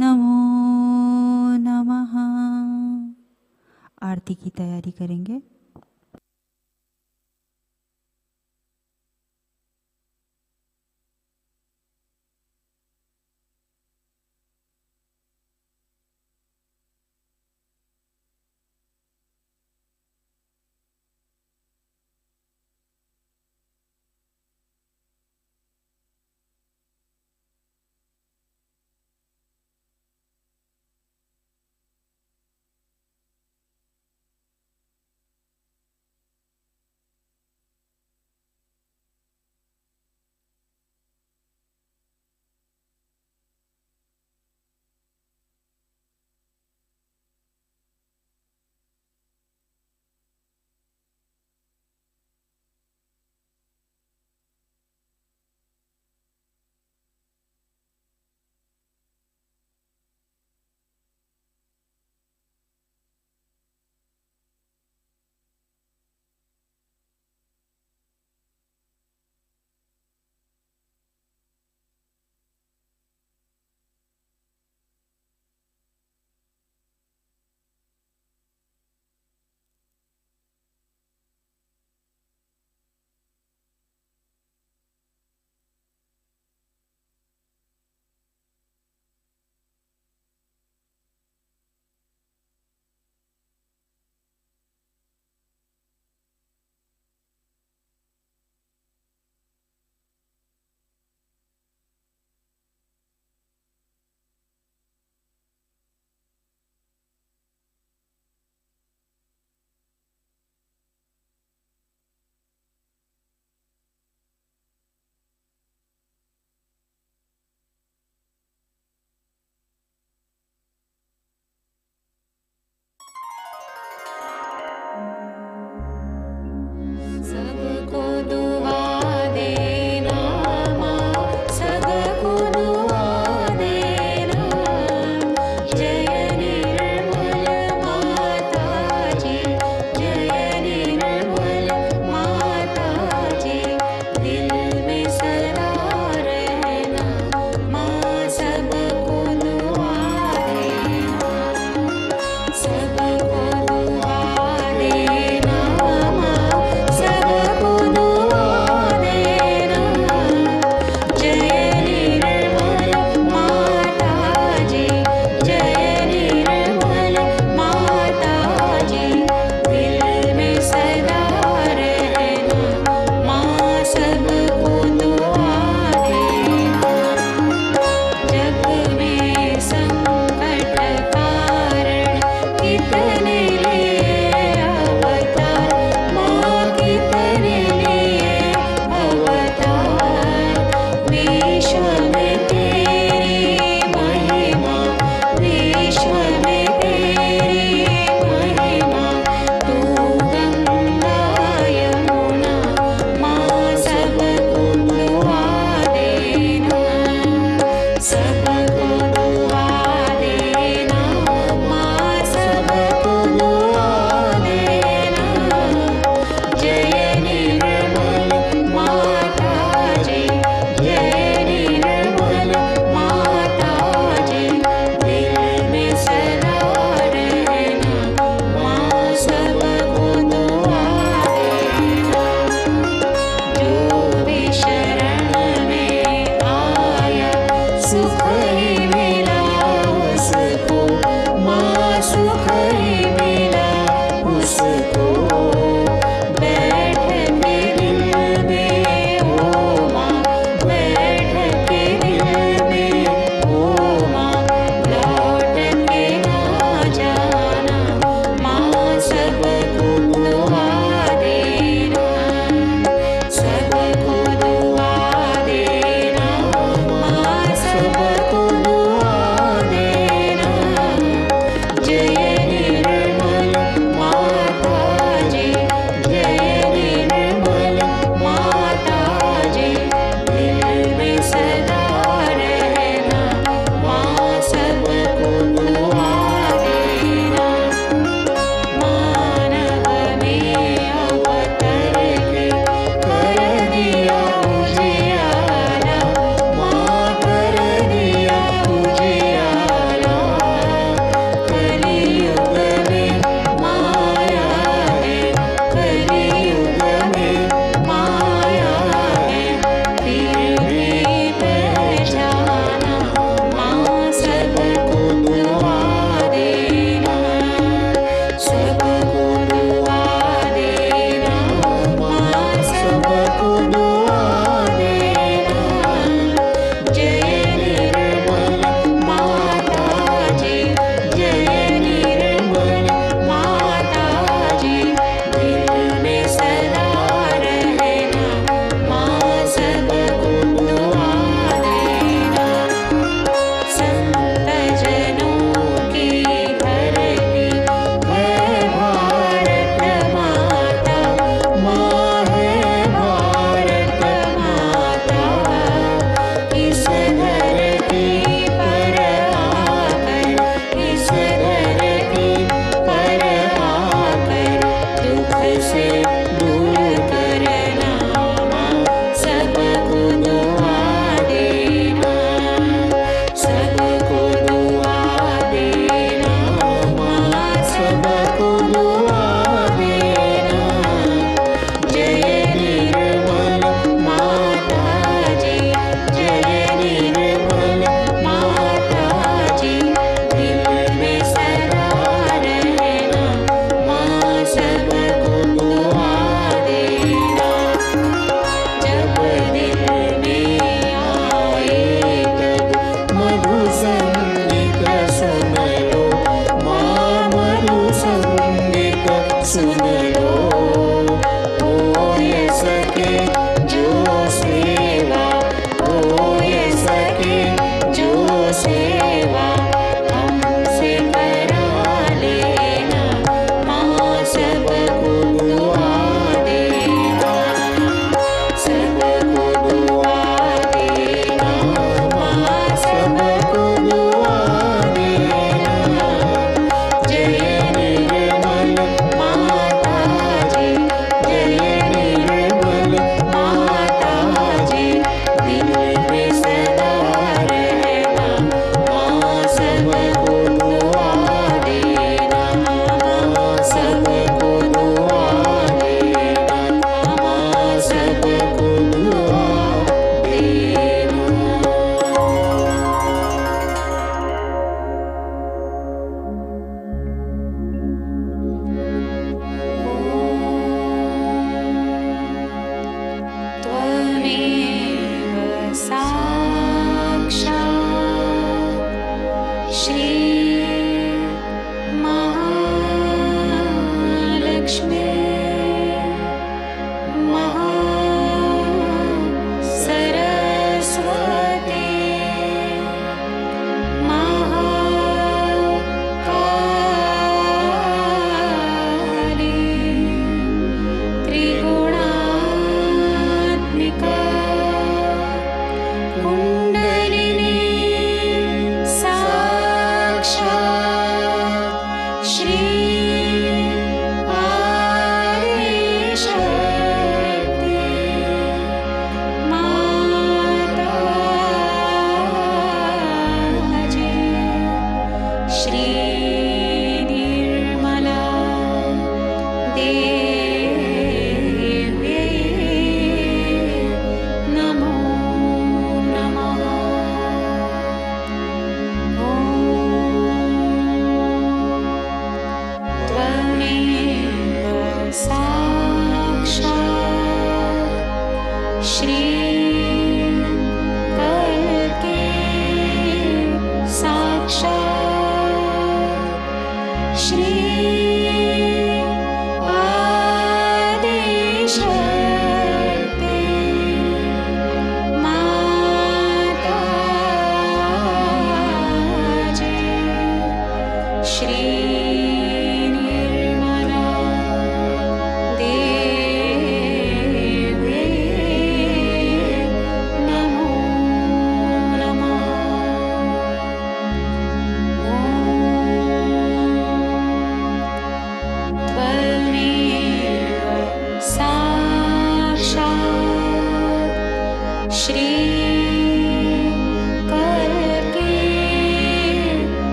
नमो नमः। आरती की तैयारी करेंगे।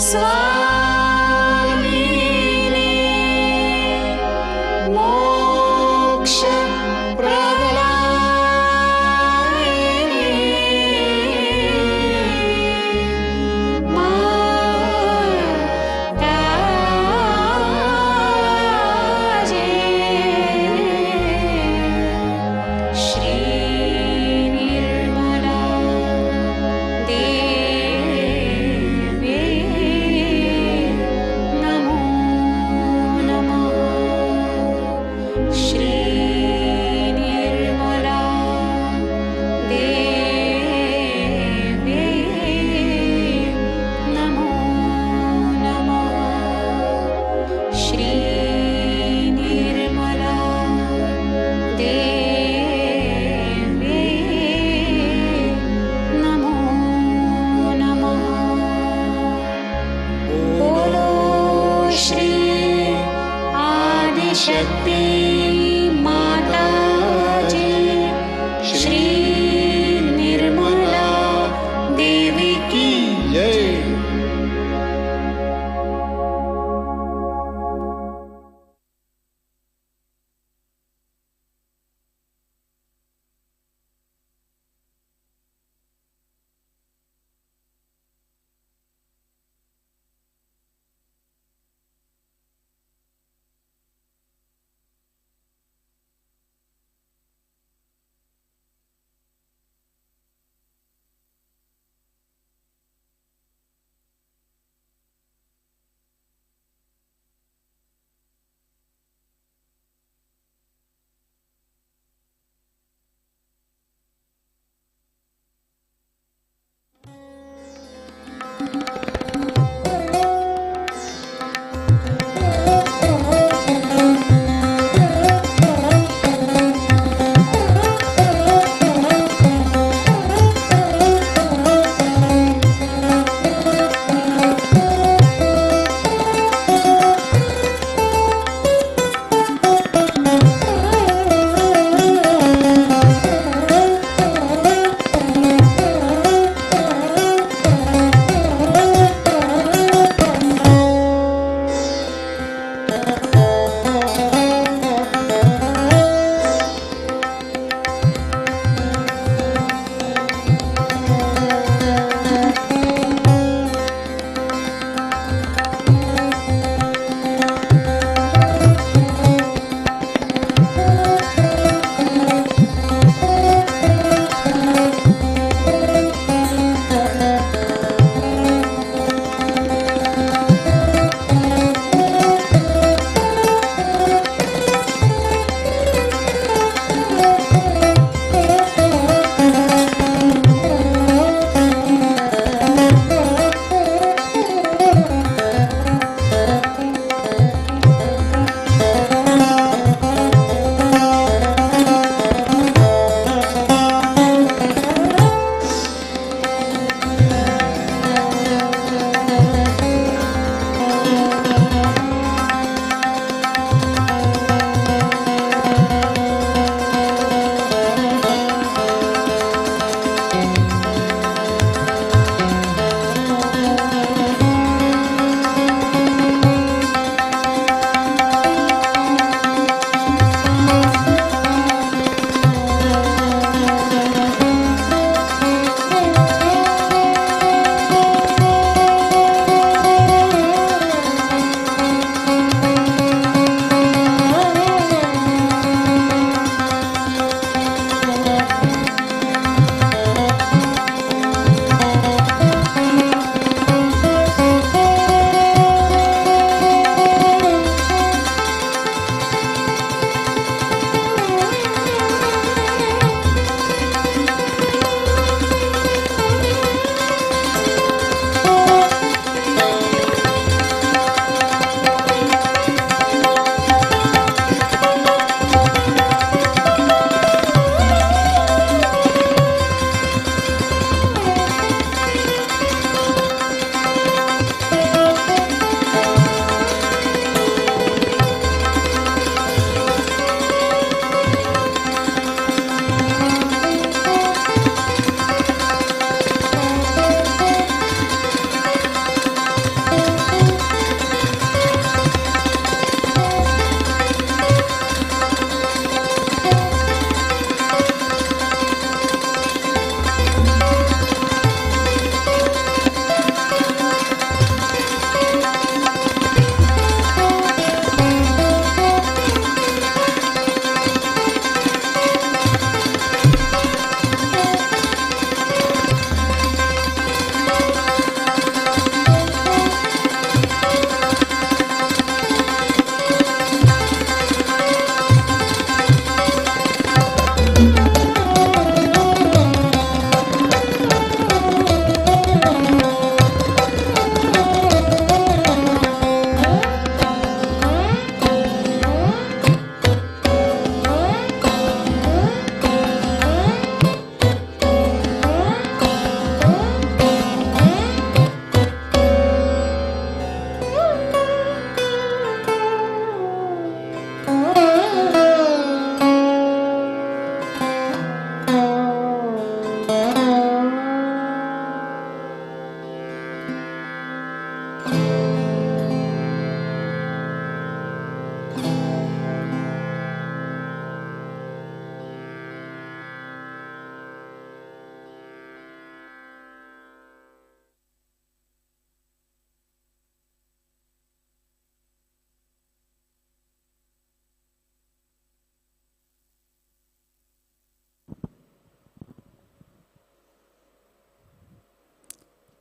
स्वामिने मोक्ष प्रदायिने माताजे श्री निर्मला देवी नमो नमः श्री निर्मला देवी नमो नमः श्री निर्मला देवी नमो नमः बोलो श्री आदिशक्ति माताजी श्री निर्मला देवी की जय।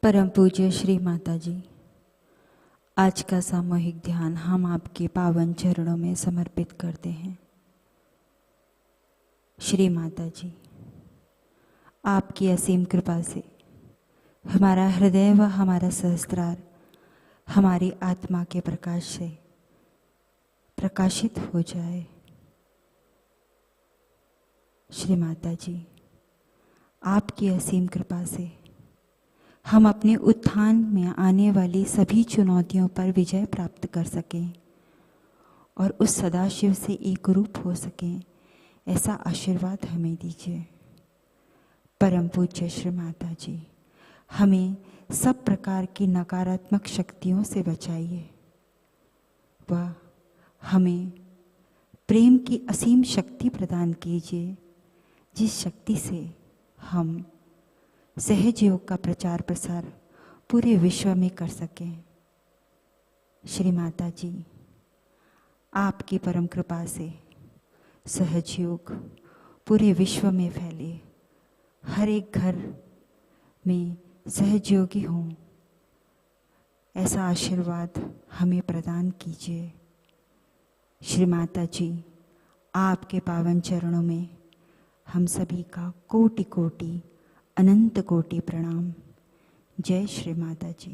परम पूज्य श्री माताजी, आज का सामूहिक ध्यान हम आपके पावन चरणों में समर्पित करते हैं। श्री माताजी, आपकी असीम कृपा से हमारा हृदय व हमारा सहस्त्रार हमारी आत्मा के प्रकाश से प्रकाशित हो जाए। श्री माताजी, आपकी असीम कृपा से हम अपने उत्थान में आने वाली सभी चुनौतियों पर विजय प्राप्त कर सकें और उस सदाशिव से एक रूप हो सकें, ऐसा आशीर्वाद हमें दीजिए। परम पूज्य श्री माताजी, हमें सब प्रकार की नकारात्मक शक्तियों से बचाइए व हमें प्रेम की असीम शक्ति प्रदान कीजिए, जिस शक्ति से हम सहज योग का प्रचार प्रसार पूरे विश्व में कर सकें। श्री माताजी, आपकी परम कृपा से सहज योग पूरे विश्व में फैले, हर एक घर में सहज योगी हों, ऐसा आशीर्वाद हमें प्रदान कीजिए। श्री माताजी, आपके पावन चरणों में हम सभी का कोटि कोटि अनंत कोटि प्रणाम। जय श्री माताजी।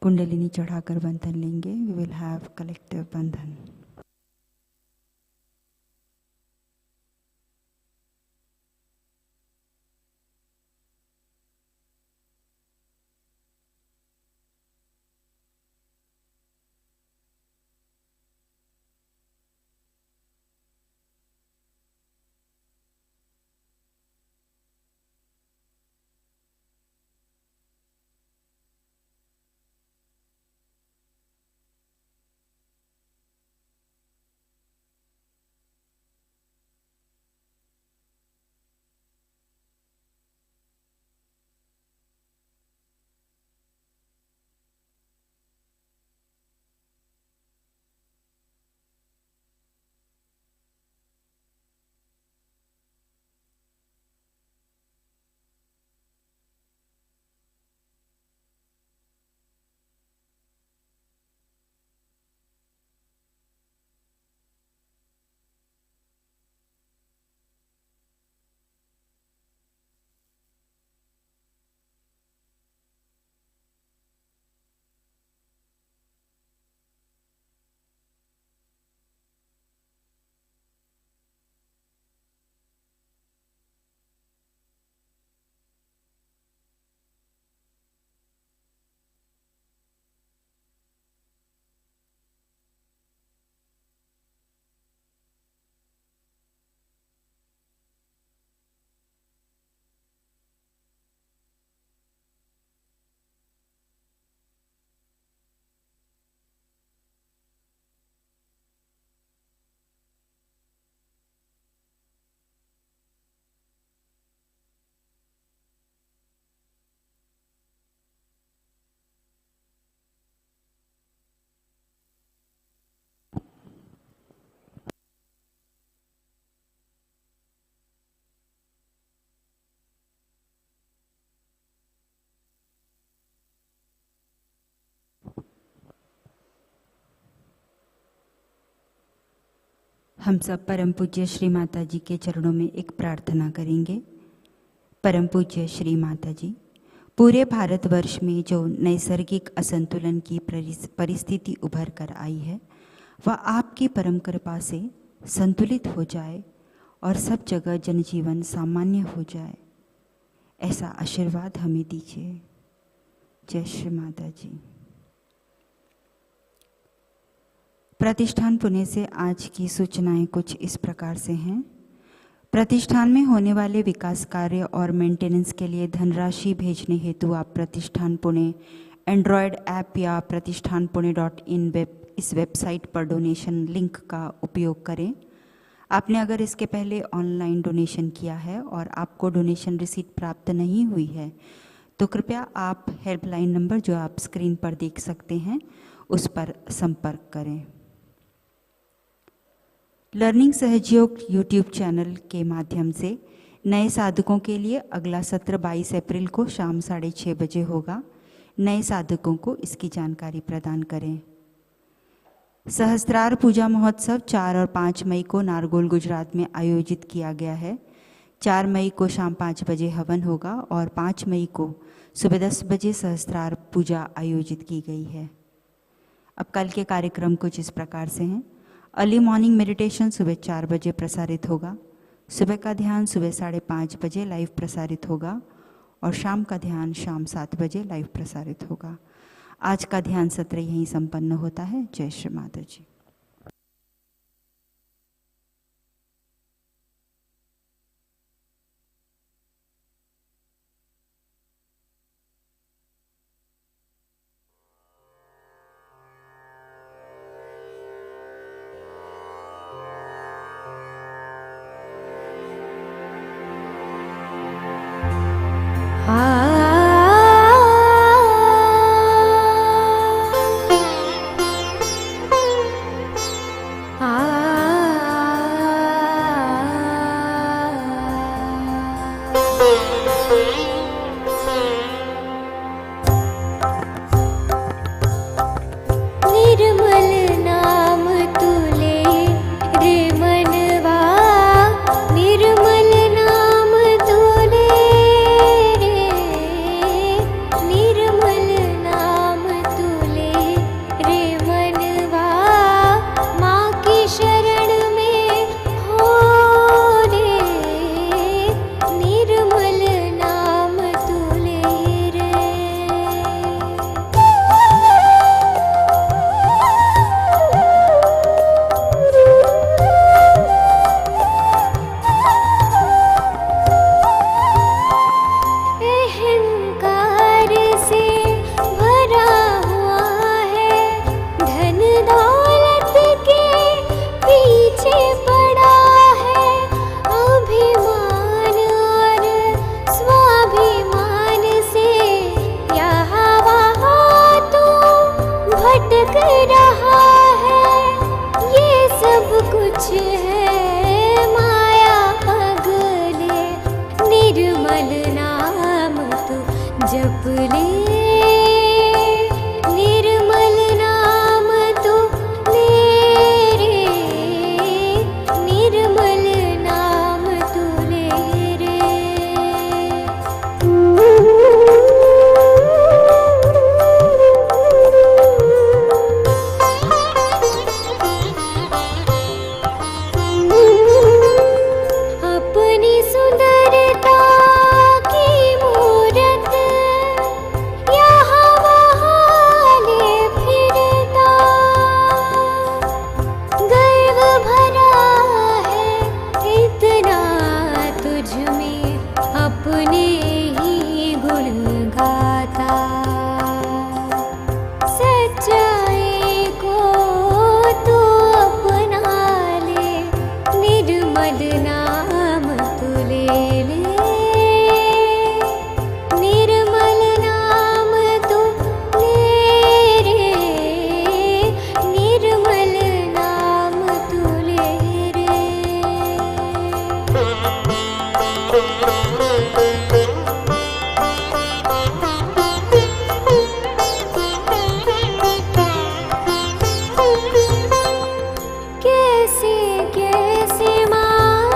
कुंडलिनी चढ़ाकर बंधन लेंगे। वी विल हैव कलेक्टिव बंधन। हम सब परम पूज्य श्री माता जी के चरणों में एक प्रार्थना करेंगे। परम पूज्य श्री माता जी, पूरे भारतवर्ष में जो नैसर्गिक असंतुलन की परिस्थिति उभर कर आई है, वह आपकी परम कृपा से संतुलित हो जाए और सब जगह जनजीवन सामान्य हो जाए, ऐसा आशीर्वाद हमें दीजिए। जय श्री माता जी। प्रतिष्ठान पुणे से आज की सूचनाएं कुछ इस प्रकार से हैं। प्रतिष्ठान में होने वाले विकास कार्य और मेंटेनेंस के लिए धनराशि भेजने हेतु आप प्रतिष्ठान पुणे एंड्रॉयड ऐप या प्रतिष्ठान पुणे.in इस वेबसाइट पर डोनेशन लिंक का उपयोग करें। आपने अगर इसके पहले ऑनलाइन डोनेशन किया है और आपको डोनेशन रिसीट प्राप्त नहीं हुई है, तो कृपया आप हेल्पलाइन नंबर जो आप स्क्रीन पर देख सकते हैं उस पर संपर्क करें। लर्निंग सहजयोग यूट्यूब चैनल के माध्यम से नए साधकों के लिए अगला सत्र 22 अप्रैल को शाम 6:30 बजे होगा। नए साधकों को इसकी जानकारी प्रदान करें। सहस्त्रार पूजा महोत्सव 4 और 5 मई को नारगोल गुजरात में आयोजित किया गया है। 4 मई को शाम 5 बजे हवन होगा और 5 मई को सुबह 10 बजे सहस्त्रार पूजा आयोजित की गई है। अब कल के कार्यक्रम कुछ इस प्रकार से हैं। अर्ली मॉर्निंग मेडिटेशन सुबह 4 बजे प्रसारित होगा। सुबह का ध्यान सुबह 5:30 बजे लाइव प्रसारित होगा और शाम का ध्यान शाम 7 बजे लाइव प्रसारित होगा। आज का ध्यान सत्र यहीं संपन्न होता है। जय श्री माताजी। कैसे कैसे माँ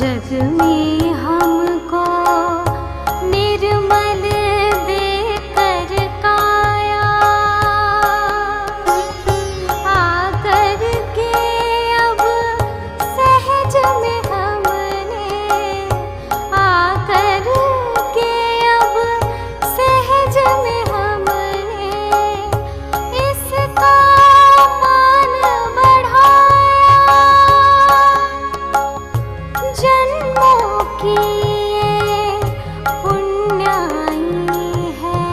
जग में हमको निर्मल देकर काया, आकर के अब सहज में हमने, आकर के अब सहज में हमने इसका मान बढ़ाया। जन्मों की ये पुण्याई है,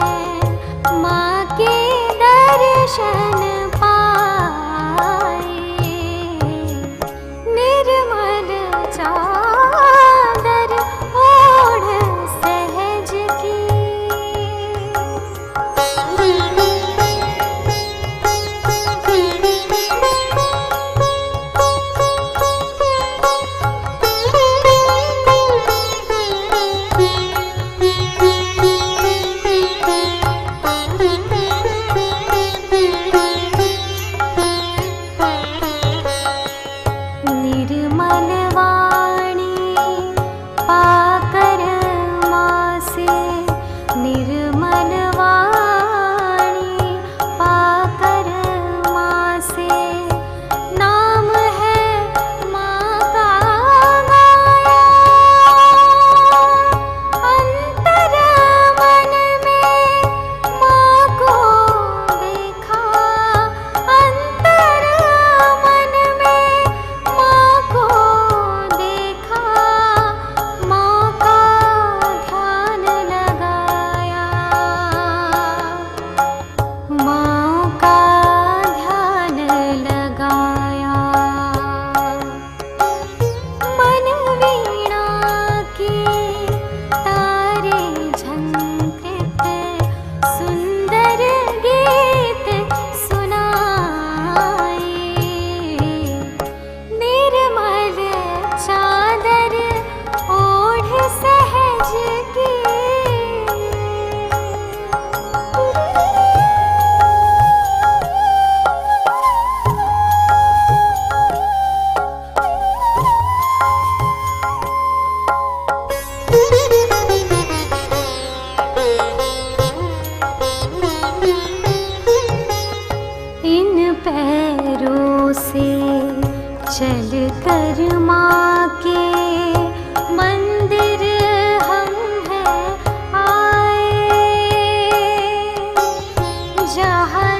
माँ के दर्शन पाए, निर्मल चादर ओढ़ सहज की। निर्मल वाणी पाकर माँ से, निर्मल वाणी पाकर माँ से, नाम है माँ का गाया। अंतर मन में माँ को देखा, अंतर मन में माँ को देखा, माँ का ध्यान लगाया, माँ का ध्यान लगाया। मन वीणा की तारे झंकृत सुंदर गीत सुनाए, निर्मल चादर ओढ़ सहज की। इन पैरों से चल कर माँ के मंदिर हम हैं आए, जहाँ